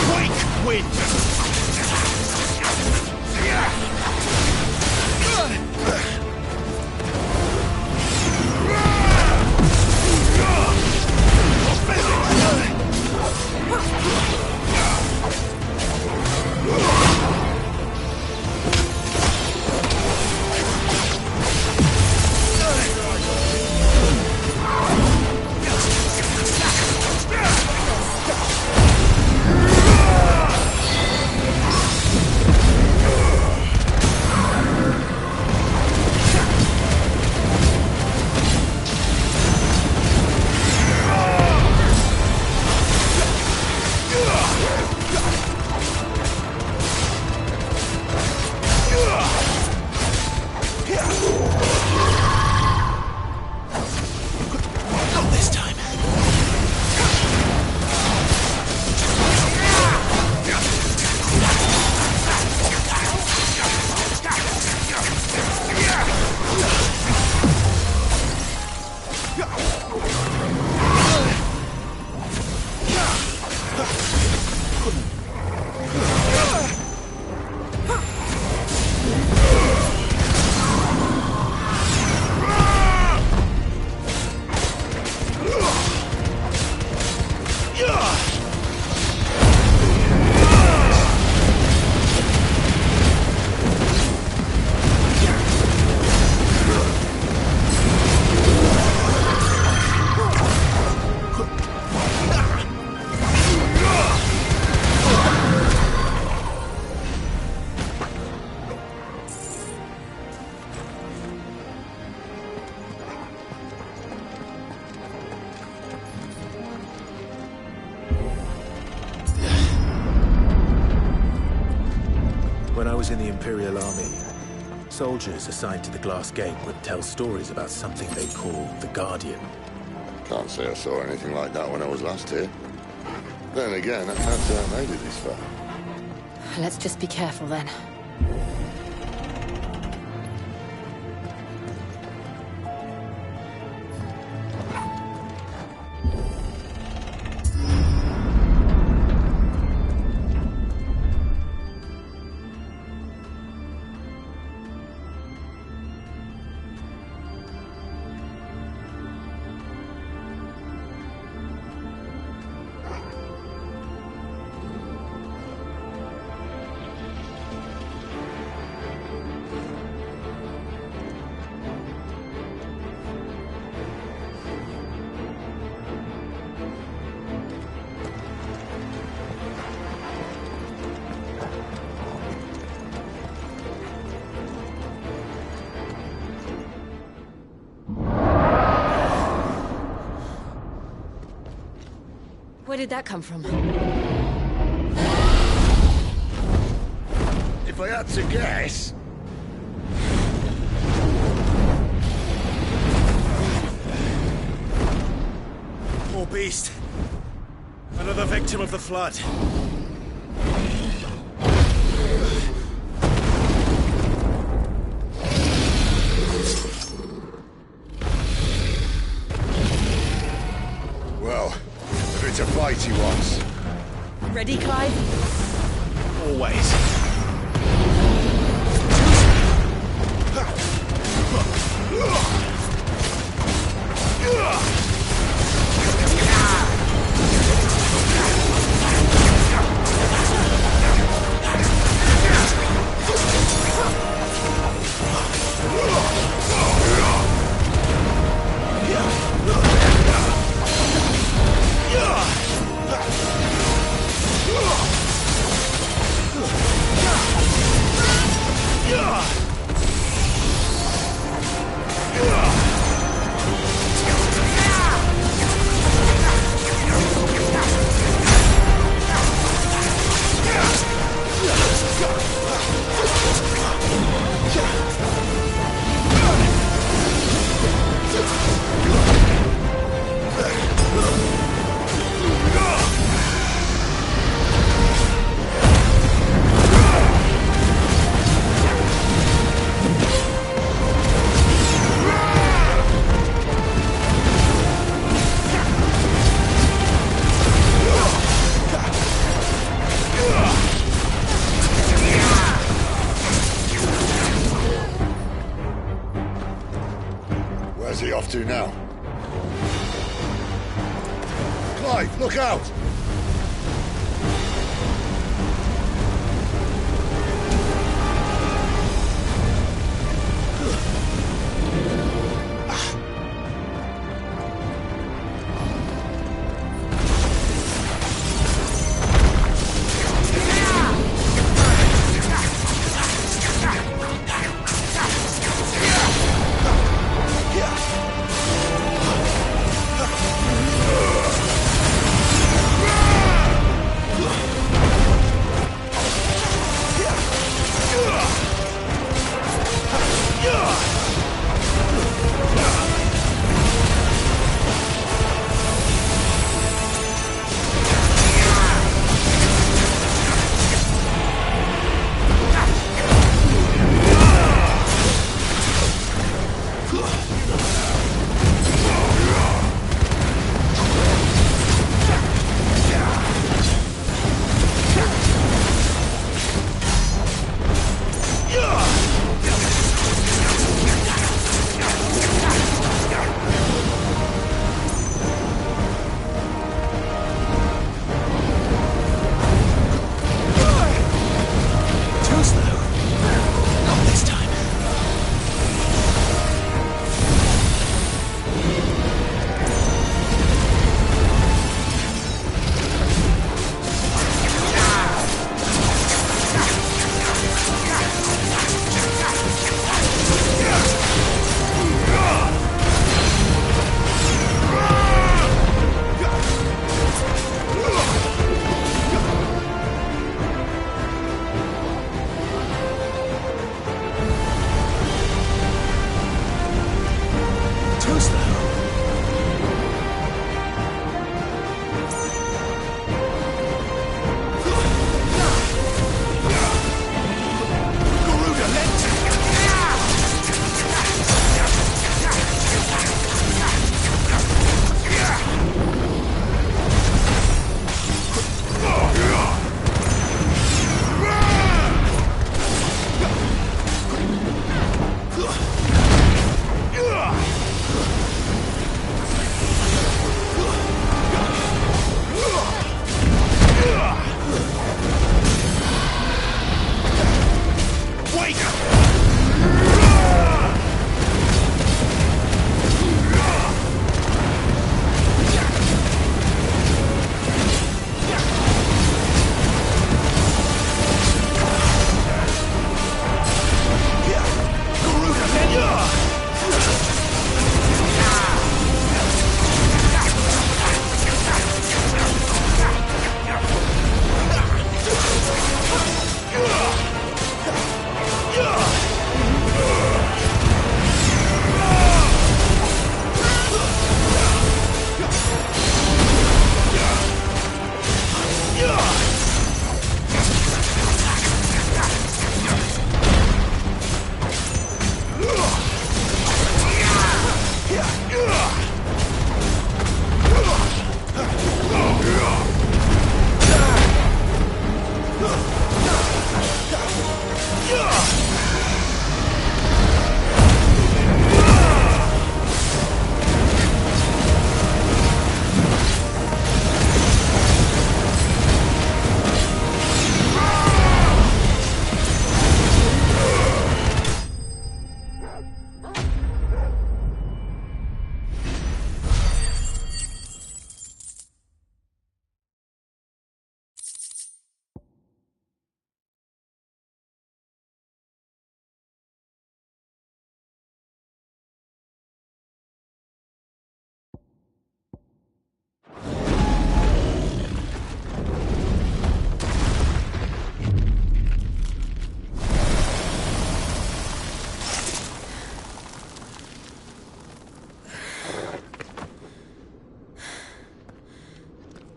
Quake wind! When I was in the Imperial Army, soldiers assigned to the Glass Gate would tell stories about something they call the Guardian. Can't say I saw anything like that when I was last here. Then again, I can't say I made it this far. Let's just be careful then. Where did that come from? If I had to guess... Poor beast. Another victim of the Flood. Well, if it's a fight he wants. Ready, Clive? Always. to now. Clive, look out!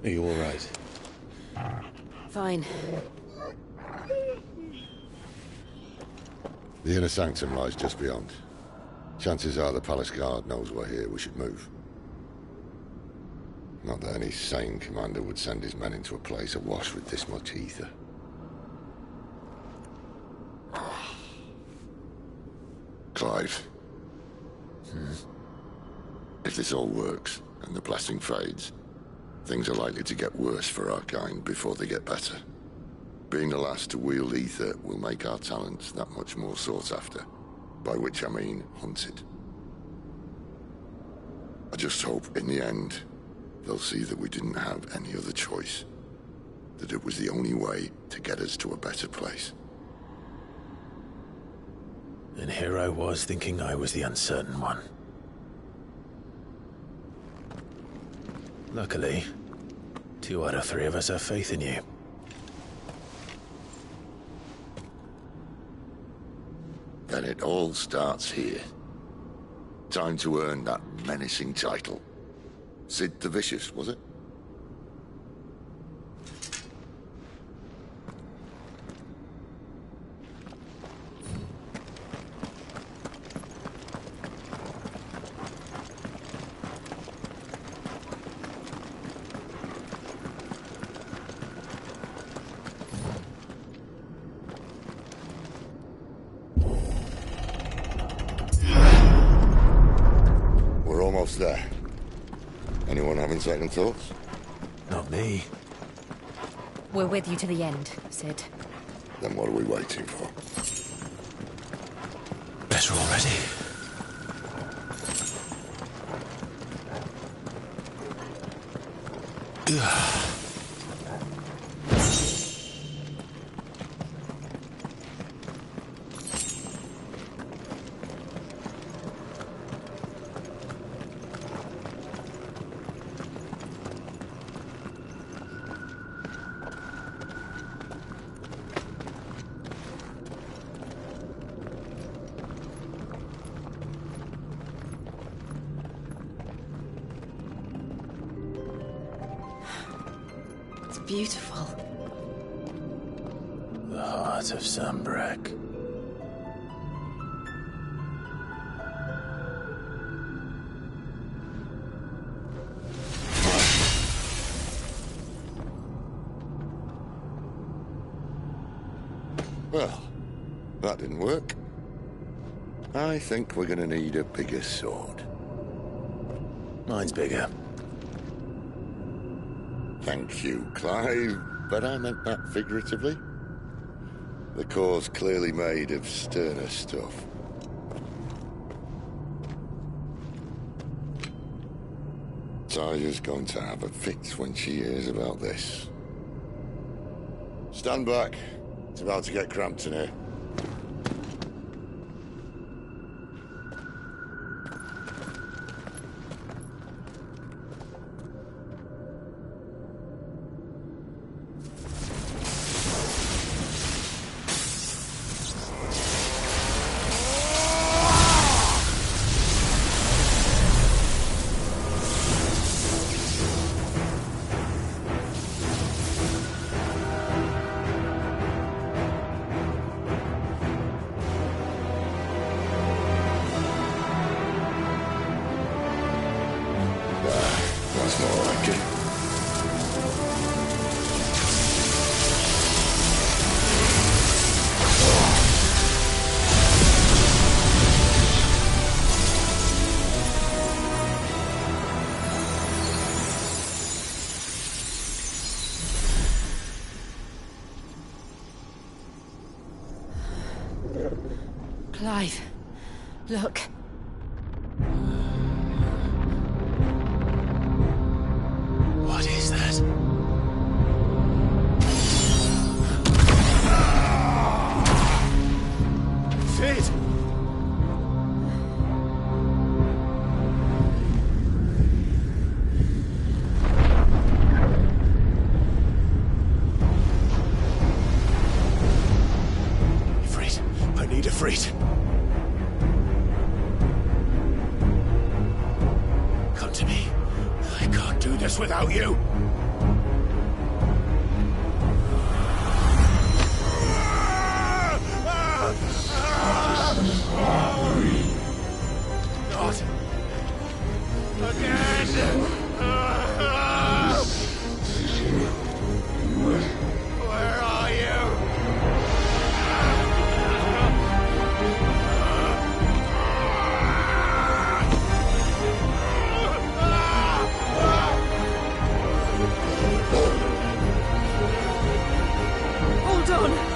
Are you all right? Fine. The inner sanctum lies just beyond. Chances are the palace guard knows we're here. We should move. Not that any sane commander would send his men into a place awash with this much ether. Clive. If this all works, and the blessing fades, things are likely to get worse for our kind before they get better. Being the last to wield ether will make our talents that much more sought after, by which I mean hunted. I just hope, in the end, they'll see that we didn't have any other choice. That it was the only way to get us to a better place. And here I was thinking I was the uncertain one. Luckily, 2 out of 3 of us have faith in you. Then it all starts here. Time to earn that menacing title. Sid the Vicious, was it? There. Anyone having second thoughts? Not me. We're with you to the end, Sid. Then what are we waiting for? Better already. Beautiful. The heart of Sanbreque. Well, that didn't work. I think we're gonna need a bigger sword. Mine's bigger. Thank you, Clive, but I meant that figuratively. The core's clearly made of sterner stuff. Taya's going to have a fit when she hears about this. Stand back. It's about to get cramped in here. Clive, look. What is that? Sid! Ifrit, I need Ifrit. Come to me. I can't do this without you. Not again. Where are you? Hold on!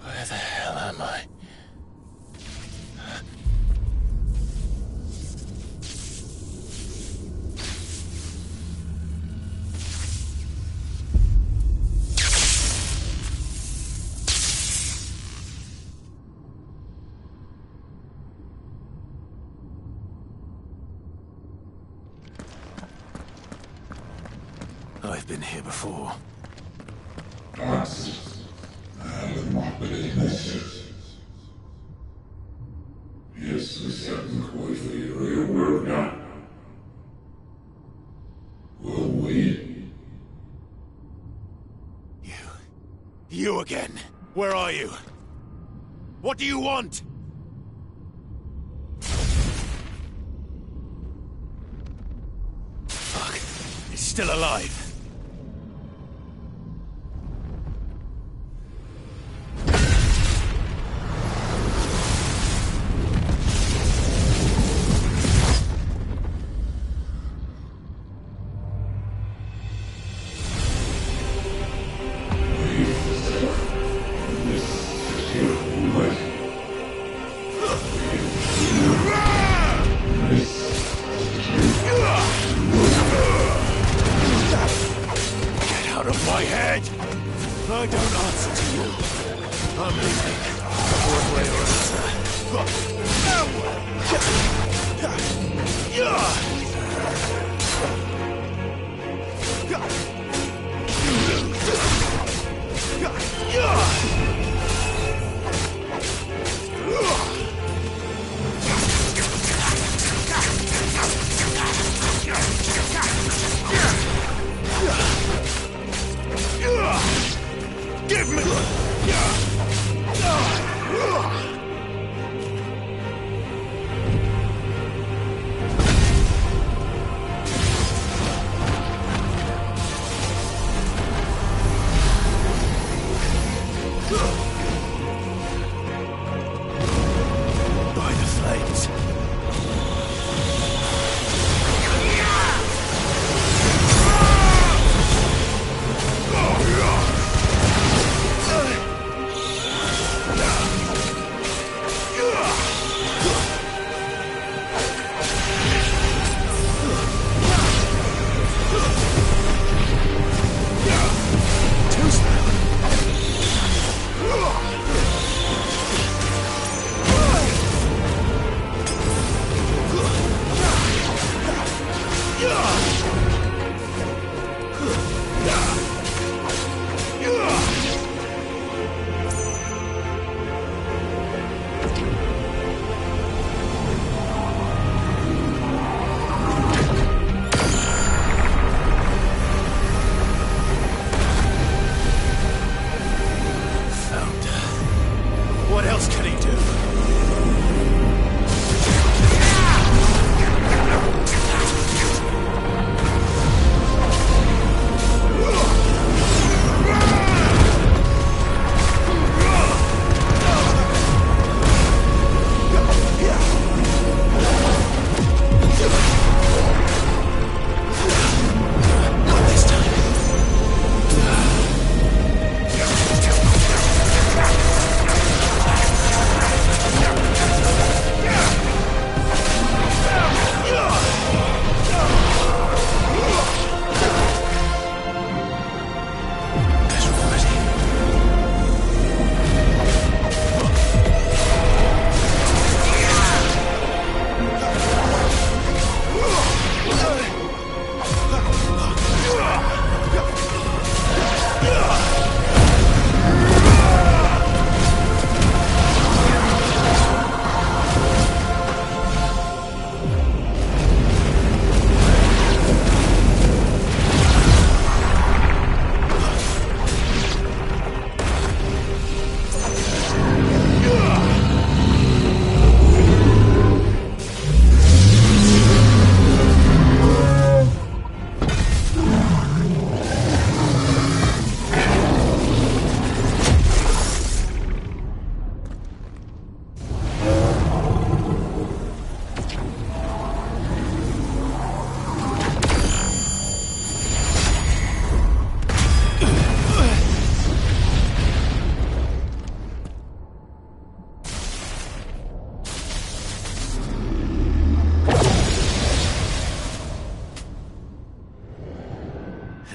Where the hell am I? I've been here before. Answers and not messages. Yes, we certainly quite for your work now. Will we? You again. Where are you? What do you want? Fuck. He's still alive. My head! I don't answer to you. I'm leaving. One way or Give me!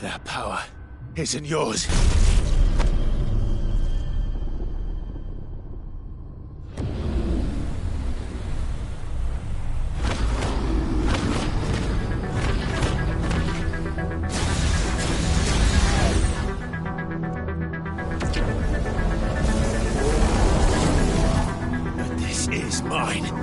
That power isn't yours. But this is mine.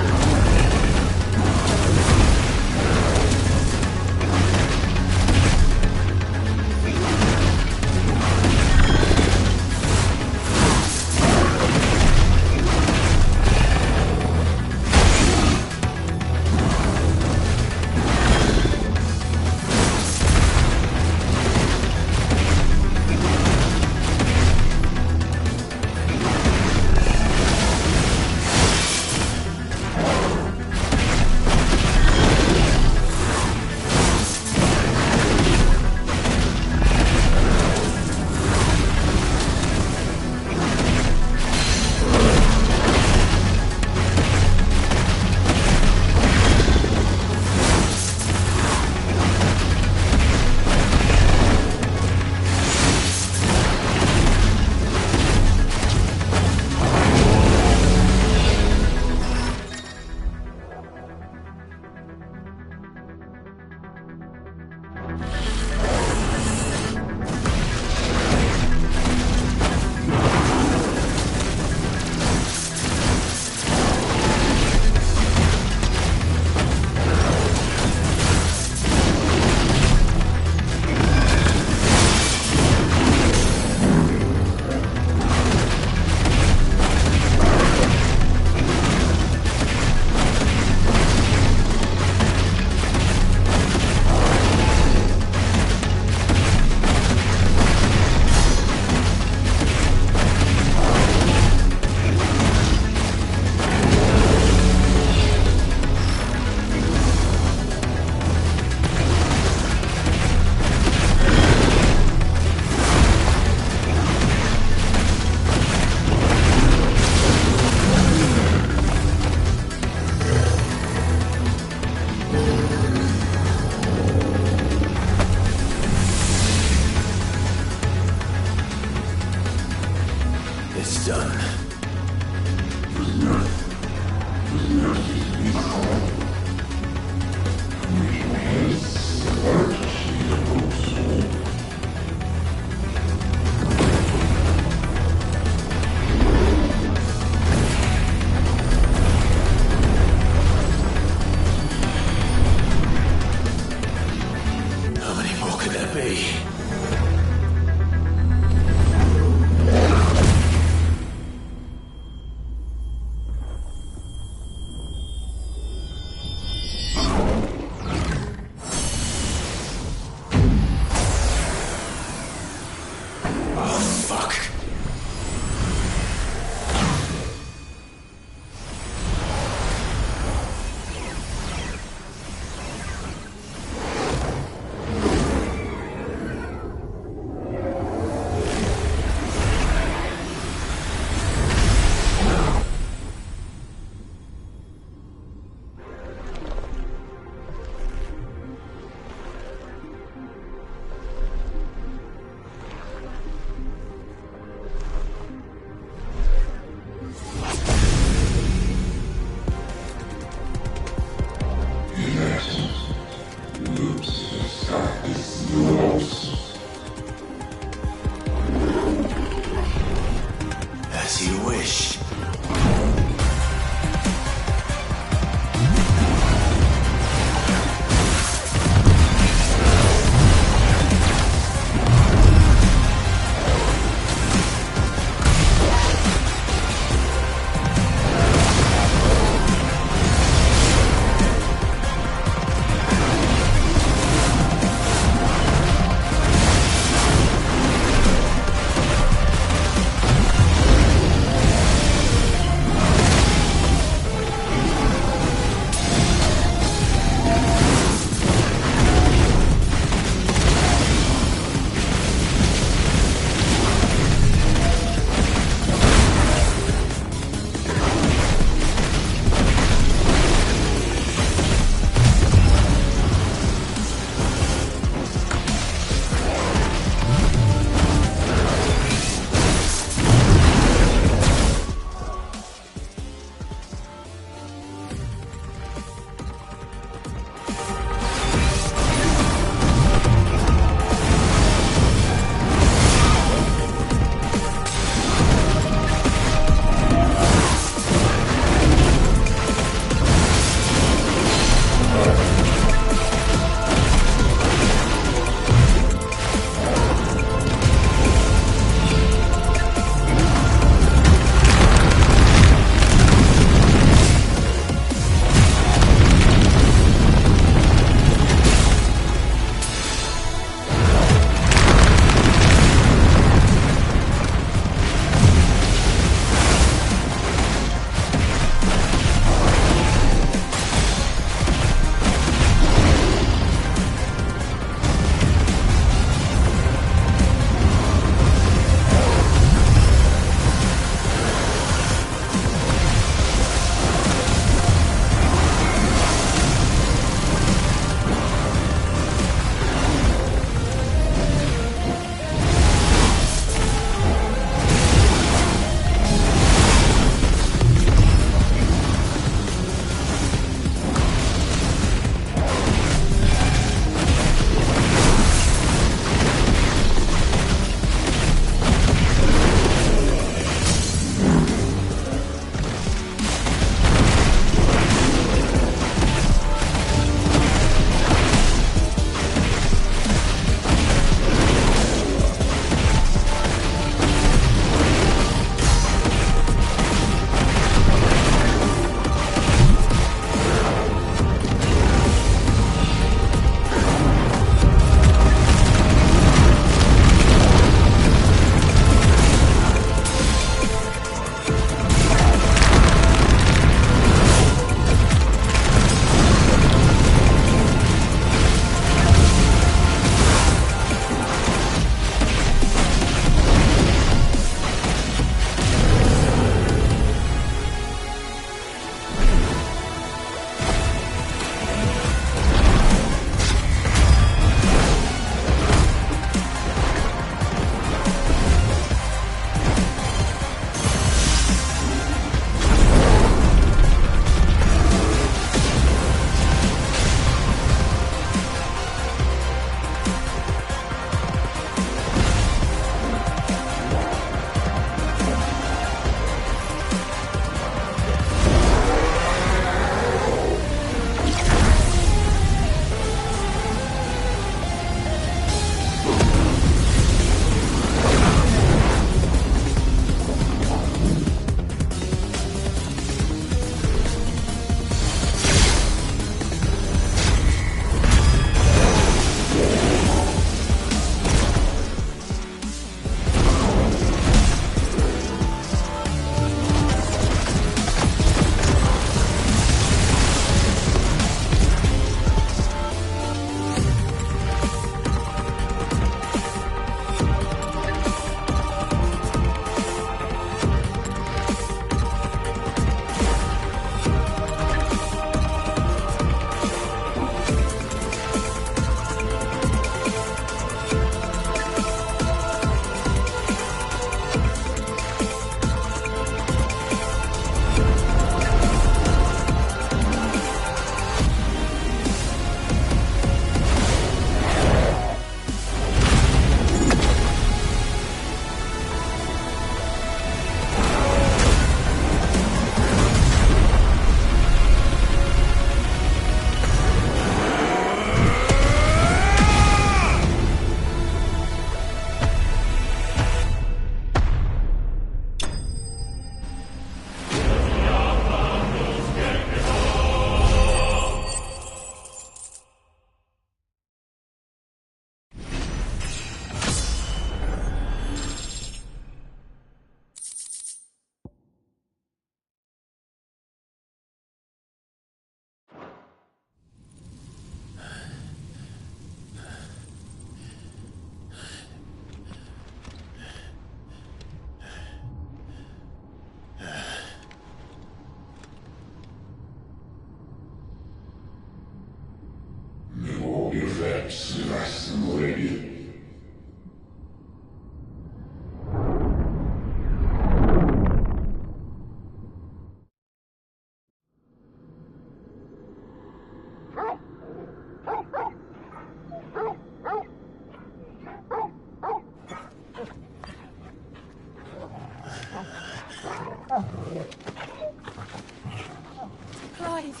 Clive.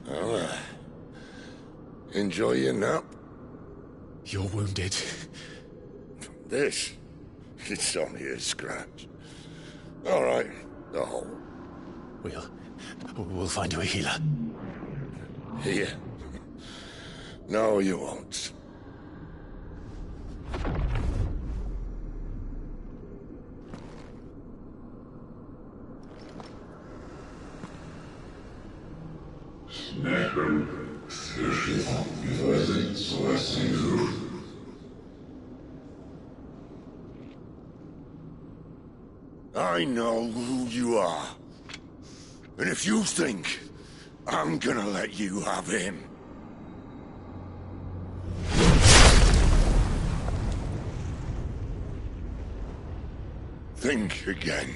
Well, enjoy your nap. You're wounded. This? It's only a scratch. All right, the hole. We'll find you a healer. Here? No, you won't. I know who you are. And if you think I'm gonna let you have him... think again.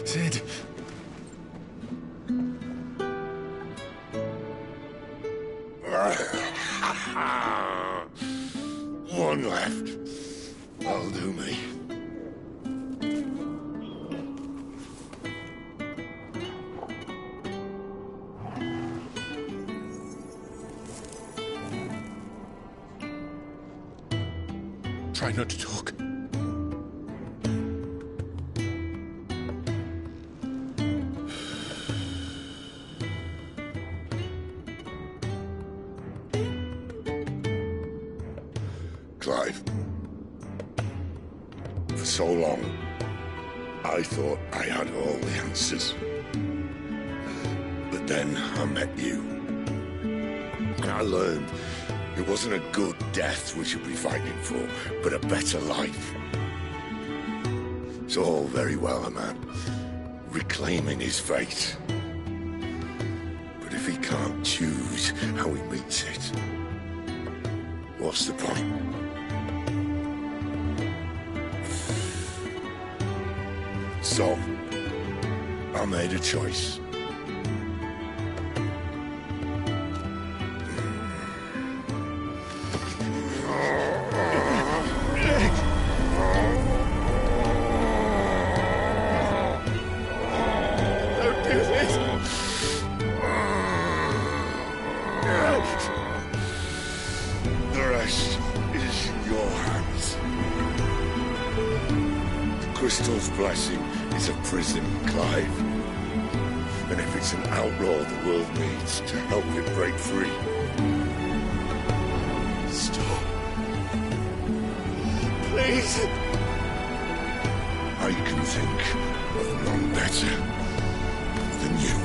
Sid. One left. That'll do me. Try not to talk. Clive. For so long, I thought I had all the answers. But then I met you. And I learned it wasn't a good death we should be fighting for, but a better life. It's all very well, a man reclaiming his fate. But if he can't choose how he meets it, what's the point? So, I made a choice. Don't do this! The rest is in your hands. The Crystal's blessing is a prison, Clive. And if it's an outlaw the world needs to help it break free... Stop. Please. I can think of none better than you.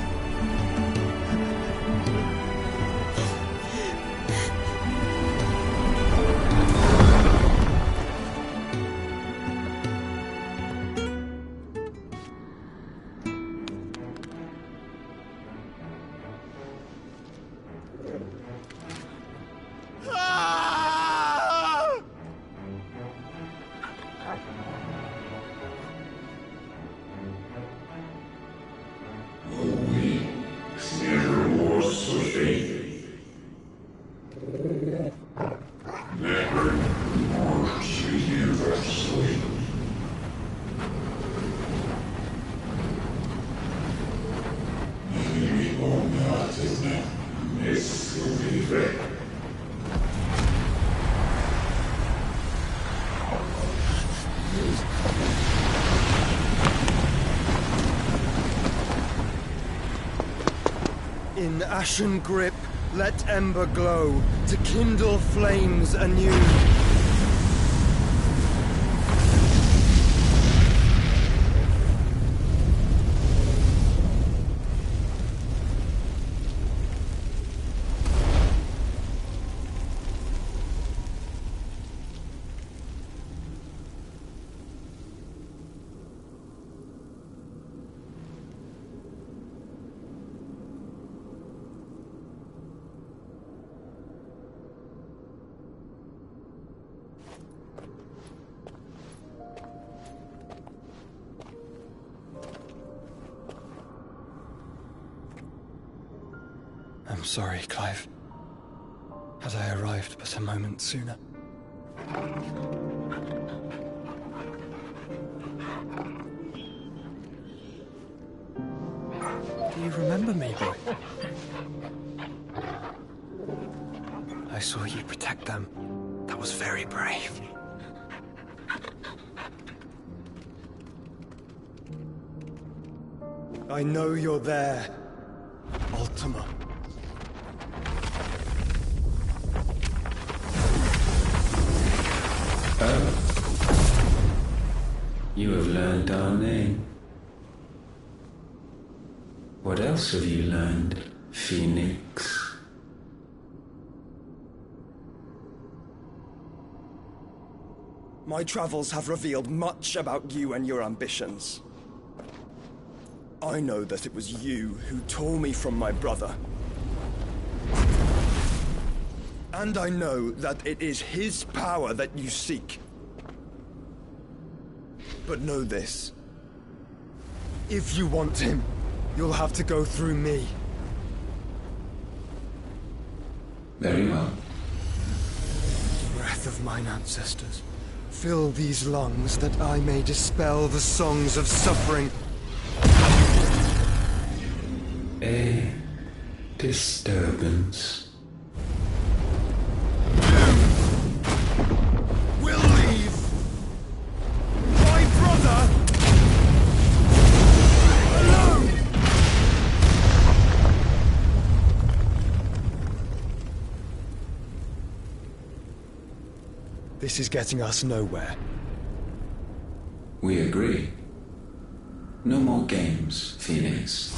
In ashen grip, let ember glow, to kindle flames anew. I'm sorry, Clive. Had I arrived but a moment sooner. Do you remember me, boy? I saw you protect them. That was very brave. I know you're there, Ultima. Oh. You have learned our name. What else have you learned, Phoenix? My travels have revealed much about you and your ambitions. I know that it was you who tore me from my brother. And I know that it is his power that you seek. But know this. If you want him, you'll have to go through me. Very well. Breath of mine ancestors, fill these lungs that I may dispel the songs of suffering. A disturbance. We'll leave! My brother! Alone! This is getting us nowhere. We agree. No more games, Phoenix.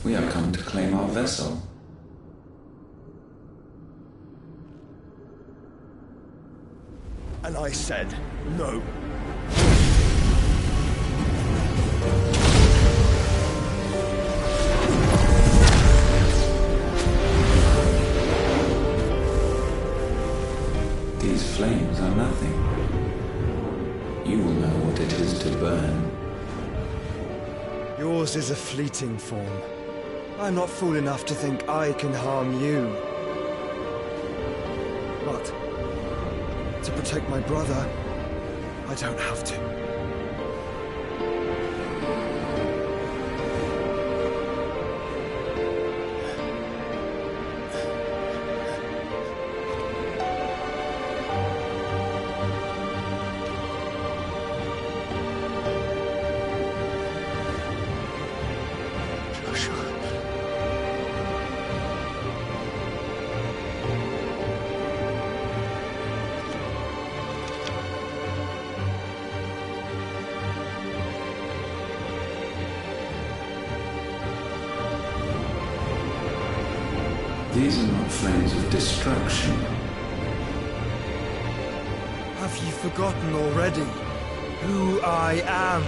We have come to claim our vessel. And I said no. These flames are nothing. You will know what it is to burn. Yours is a fleeting form. I'm not fool enough to think I can harm you. But to protect my brother, I don't have to. These are not flames of destruction. Have you forgotten already who I am?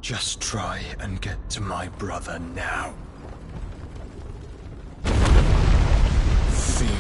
Just try and get to my brother now. Fiend.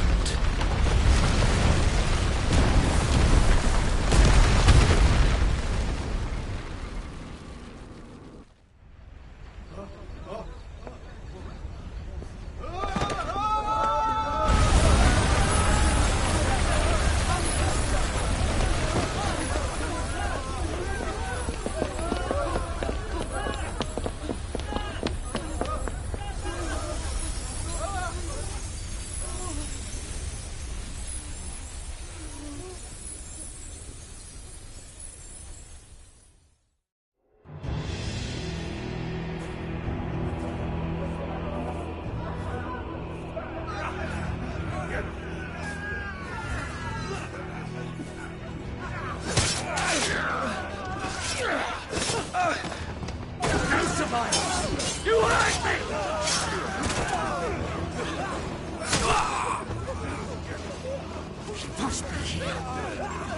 must be here.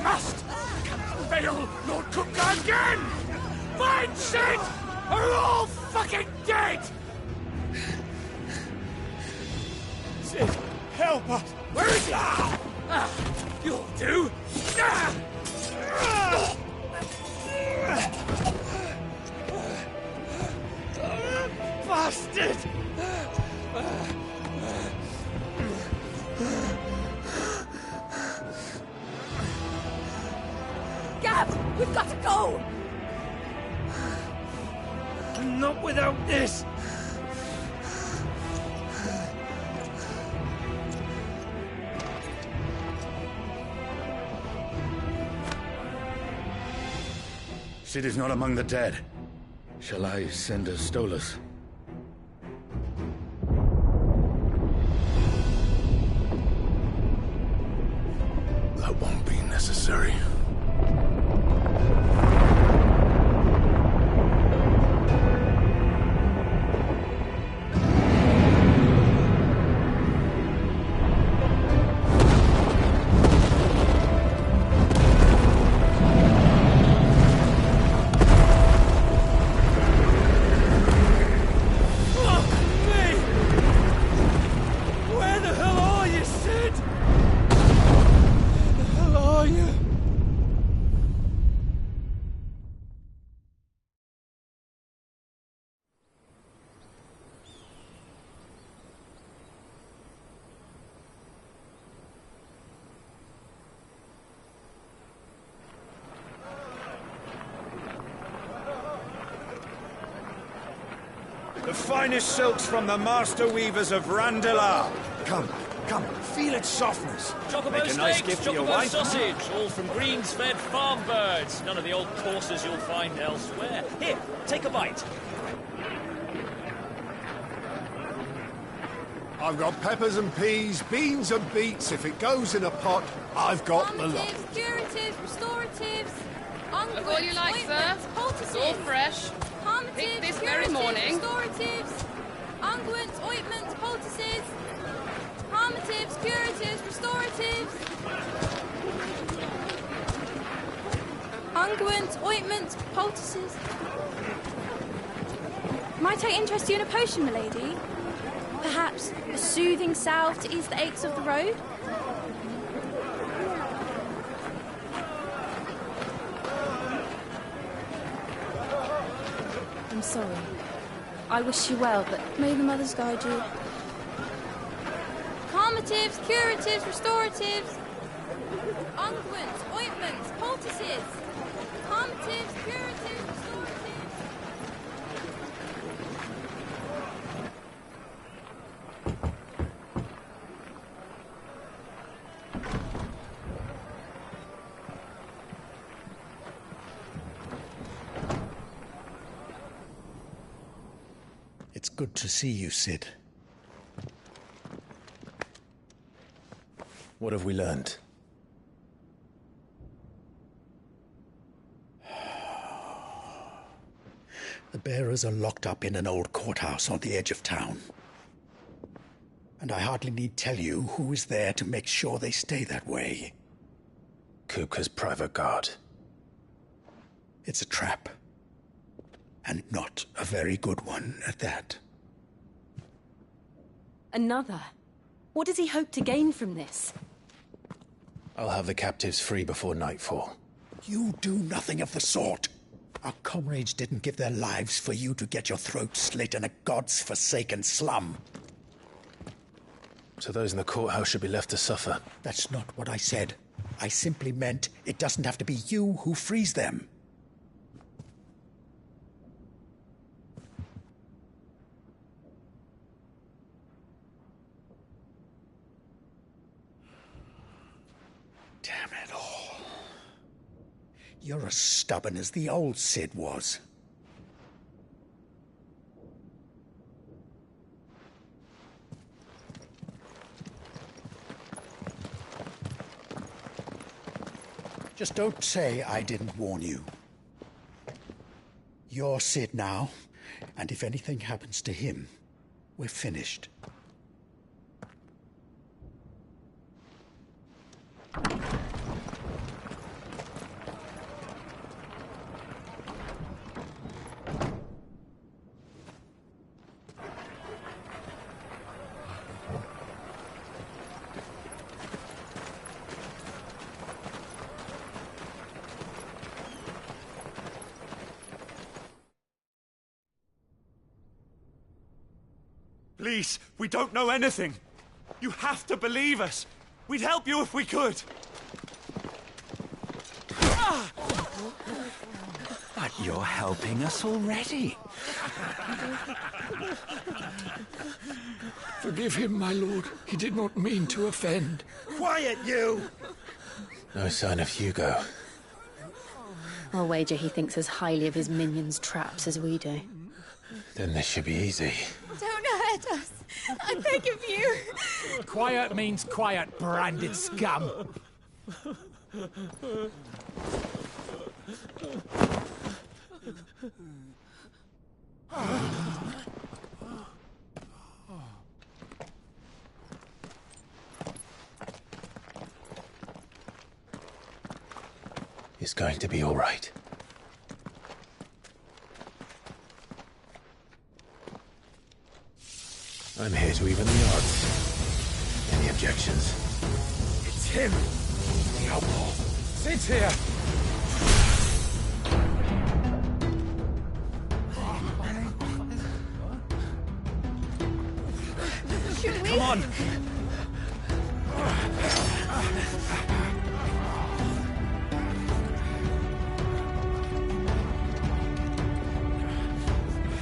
Must! Cannot fail Lord Kupka again! Mine, Sid, are all fucking dead! Sid, help us! Where is he? You'll do! Bastard! Gav, we've got to go! Not without this! Sid is not among the dead. Shall I send a Stolas? That won't be necessary. The finest silks from the master weavers of Randalar. Come, feel its softness. Chocobo Make a nice steaks, gift for your chocobo wife. sausage, all from greens-fed farm birds. None of the old courses you'll find elsewhere. Here, take a bite. I've got peppers and peas, beans and beets. If it goes in a pot, I've got the lot. Curatives, restoratives, Look all you like, sir. It's all fresh. Picked this very morning. Restoratives, unguents, ointments, poultices, harmatives, curatives, restoratives, unguents, ointments, poultices. Might I interest you in a potion, milady? Perhaps a soothing salve to ease the aches of the road? I'm sorry. I wish you well, but may the mothers guide you. Calmatives, curatives, restoratives, unguents, ointments, poultices, calmatives, curatives, restoratives. It's good to see you, Sid. What have we learned? The bearers are locked up in an old courthouse on the edge of town. And I hardly need tell you who is there to make sure they stay that way. Kupka's private guard. It's a trap. And not a very good one at that. Another? What does he hope to gain from this? I'll have the captives free before nightfall. You do nothing of the sort. Our comrades didn't give their lives for you to get your throat slit in a god's-forsaken slum. So those in the courthouse should be left to suffer. That's not what I said. I simply meant it doesn't have to be you who frees them. Damn it all. You're as stubborn as the old Sid was. Just don't say I didn't warn you. You're Sid now, and if anything happens to him, we're finished. Please, we don't know anything. You have to believe us. We'd help you if we could. But you're helping us already. Forgive him, my lord. He did not mean to offend. Quiet, you! No sign of Hugo. I'll wager he thinks as highly of his minions' traps as we do. Then this should be easy. Don't hurt us. I beg of you. Quiet means quiet, branded scum. It's going to be all right. I'm here to even the odds. Any objections? It's him! The outlaw. Sit here! Should we? Come on!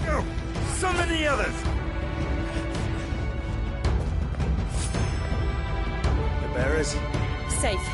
Go! Summon the others! The bearers? Safe.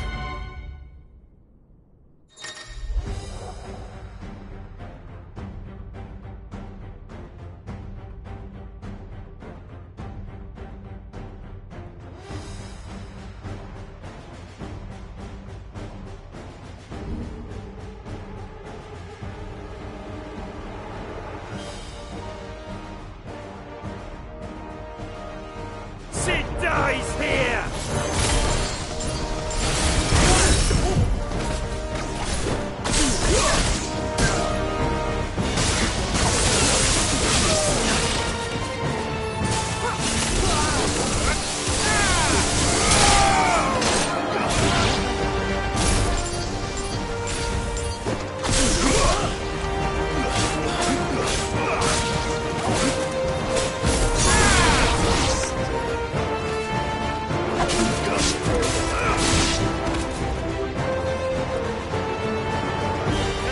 Sid dies here!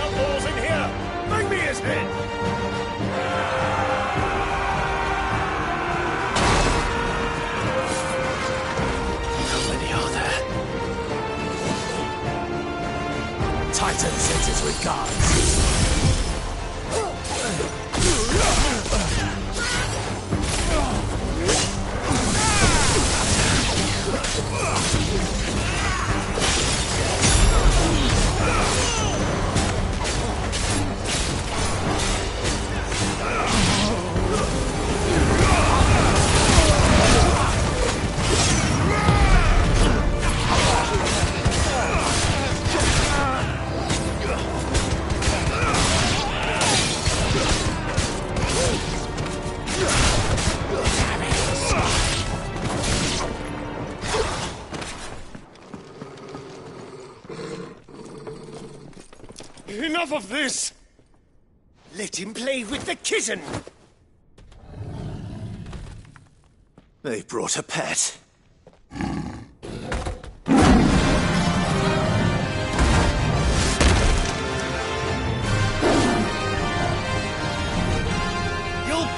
Outlaws in here! Bring me his head! How many are there? Titan sends his regards. Enough of this! Let him play with the kitten! They brought a pet. You'll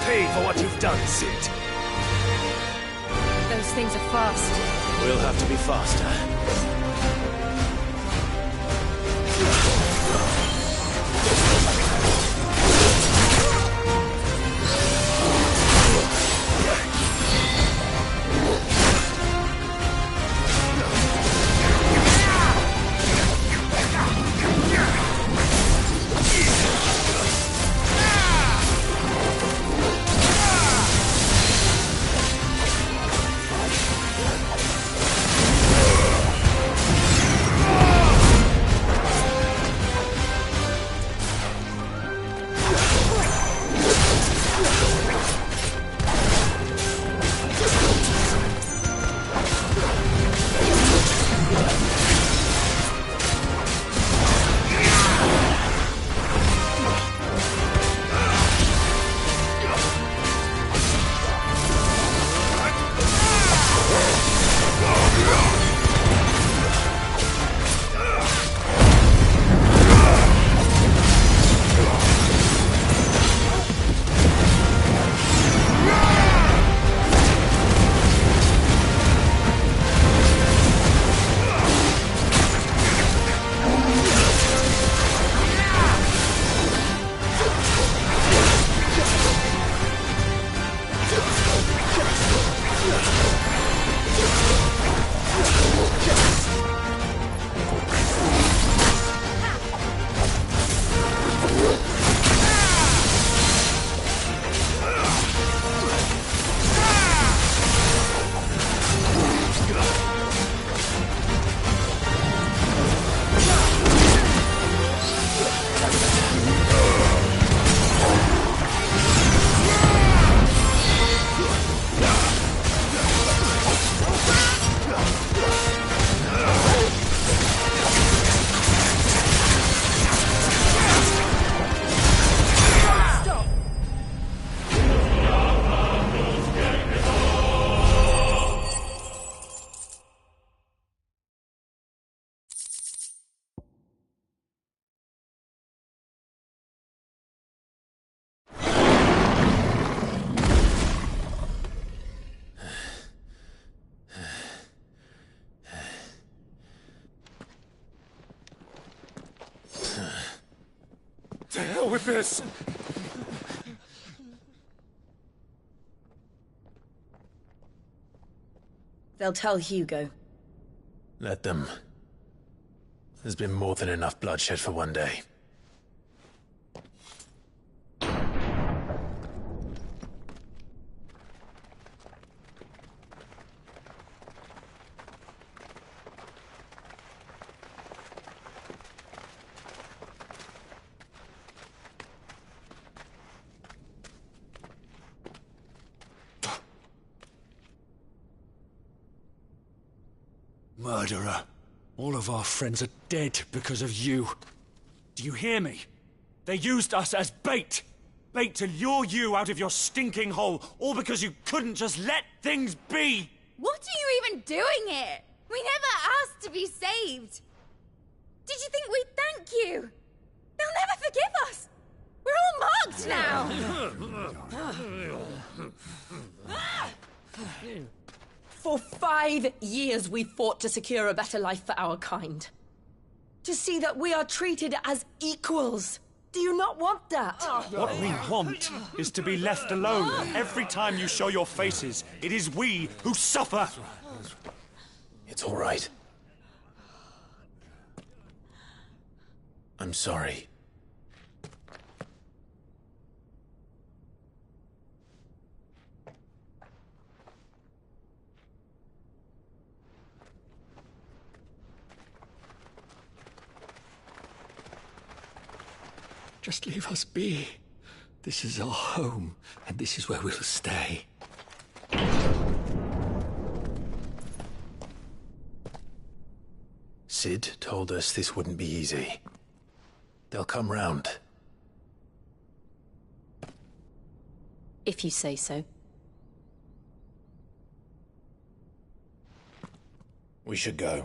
pay for what you've done, Sid. Those things are fast. We'll have to be faster. with this! They'll tell Hugo. Let them. There's been more than enough bloodshed for one day. Murderer. All of our friends are dead because of you. Do you hear me? They used us as bait. Bait to lure you out of your stinking hole, all because you couldn't just let things be. What are you even doing here? We never asked to be saved. Did you think we'd thank you? They'll never forgive us. We're all marked now. For 5 years we fought to secure a better life for our kind. To see that we are treated as equals. Do you not want that? What we want is to be left alone. Every time you show your faces, it is we who suffer. It's all right. I'm sorry. Just leave us be. This is our home, and this is where we'll stay. Sid told us this wouldn't be easy. They'll come round. If you say so. We should go.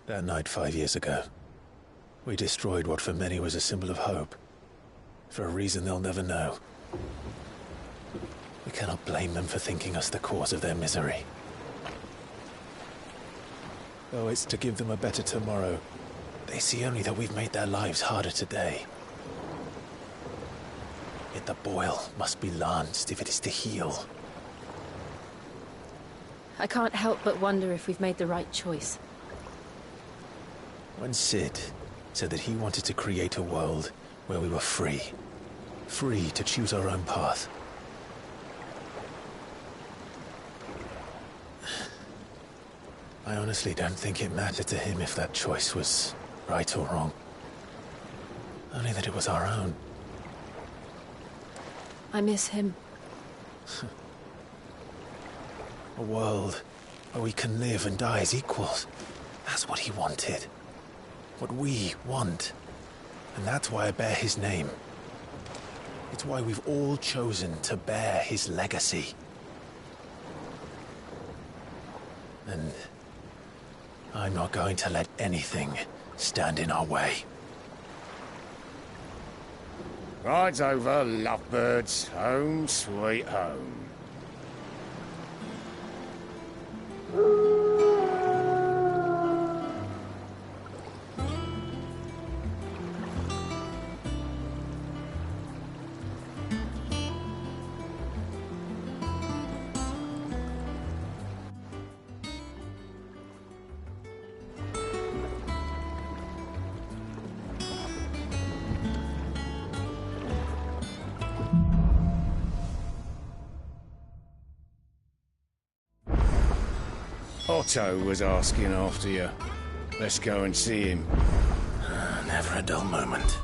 That night 5 years ago, we destroyed what for many was a symbol of hope. For a reason they'll never know. We cannot blame them for thinking us the cause of their misery. Though it's to give them a better tomorrow, they see only that we've made their lives harder today. Yet the boil must be lanced if it is to heal. I can't help but wonder if we've made the right choice. When Sid said that he wanted to create a world where we were free. Free to choose our own path. I honestly don't think it mattered to him if that choice was right or wrong. Only that it was our own. I miss him. A world where we can live and die as equals. That's what he wanted. What we want. And that's why I bear his name. It's why we've all chosen to bear his legacy. And I'm not going to let anything stand in our way. Ride's over, lovebirds. Home sweet home. Otto was asking after you. Let's go and see him. Never a dull moment.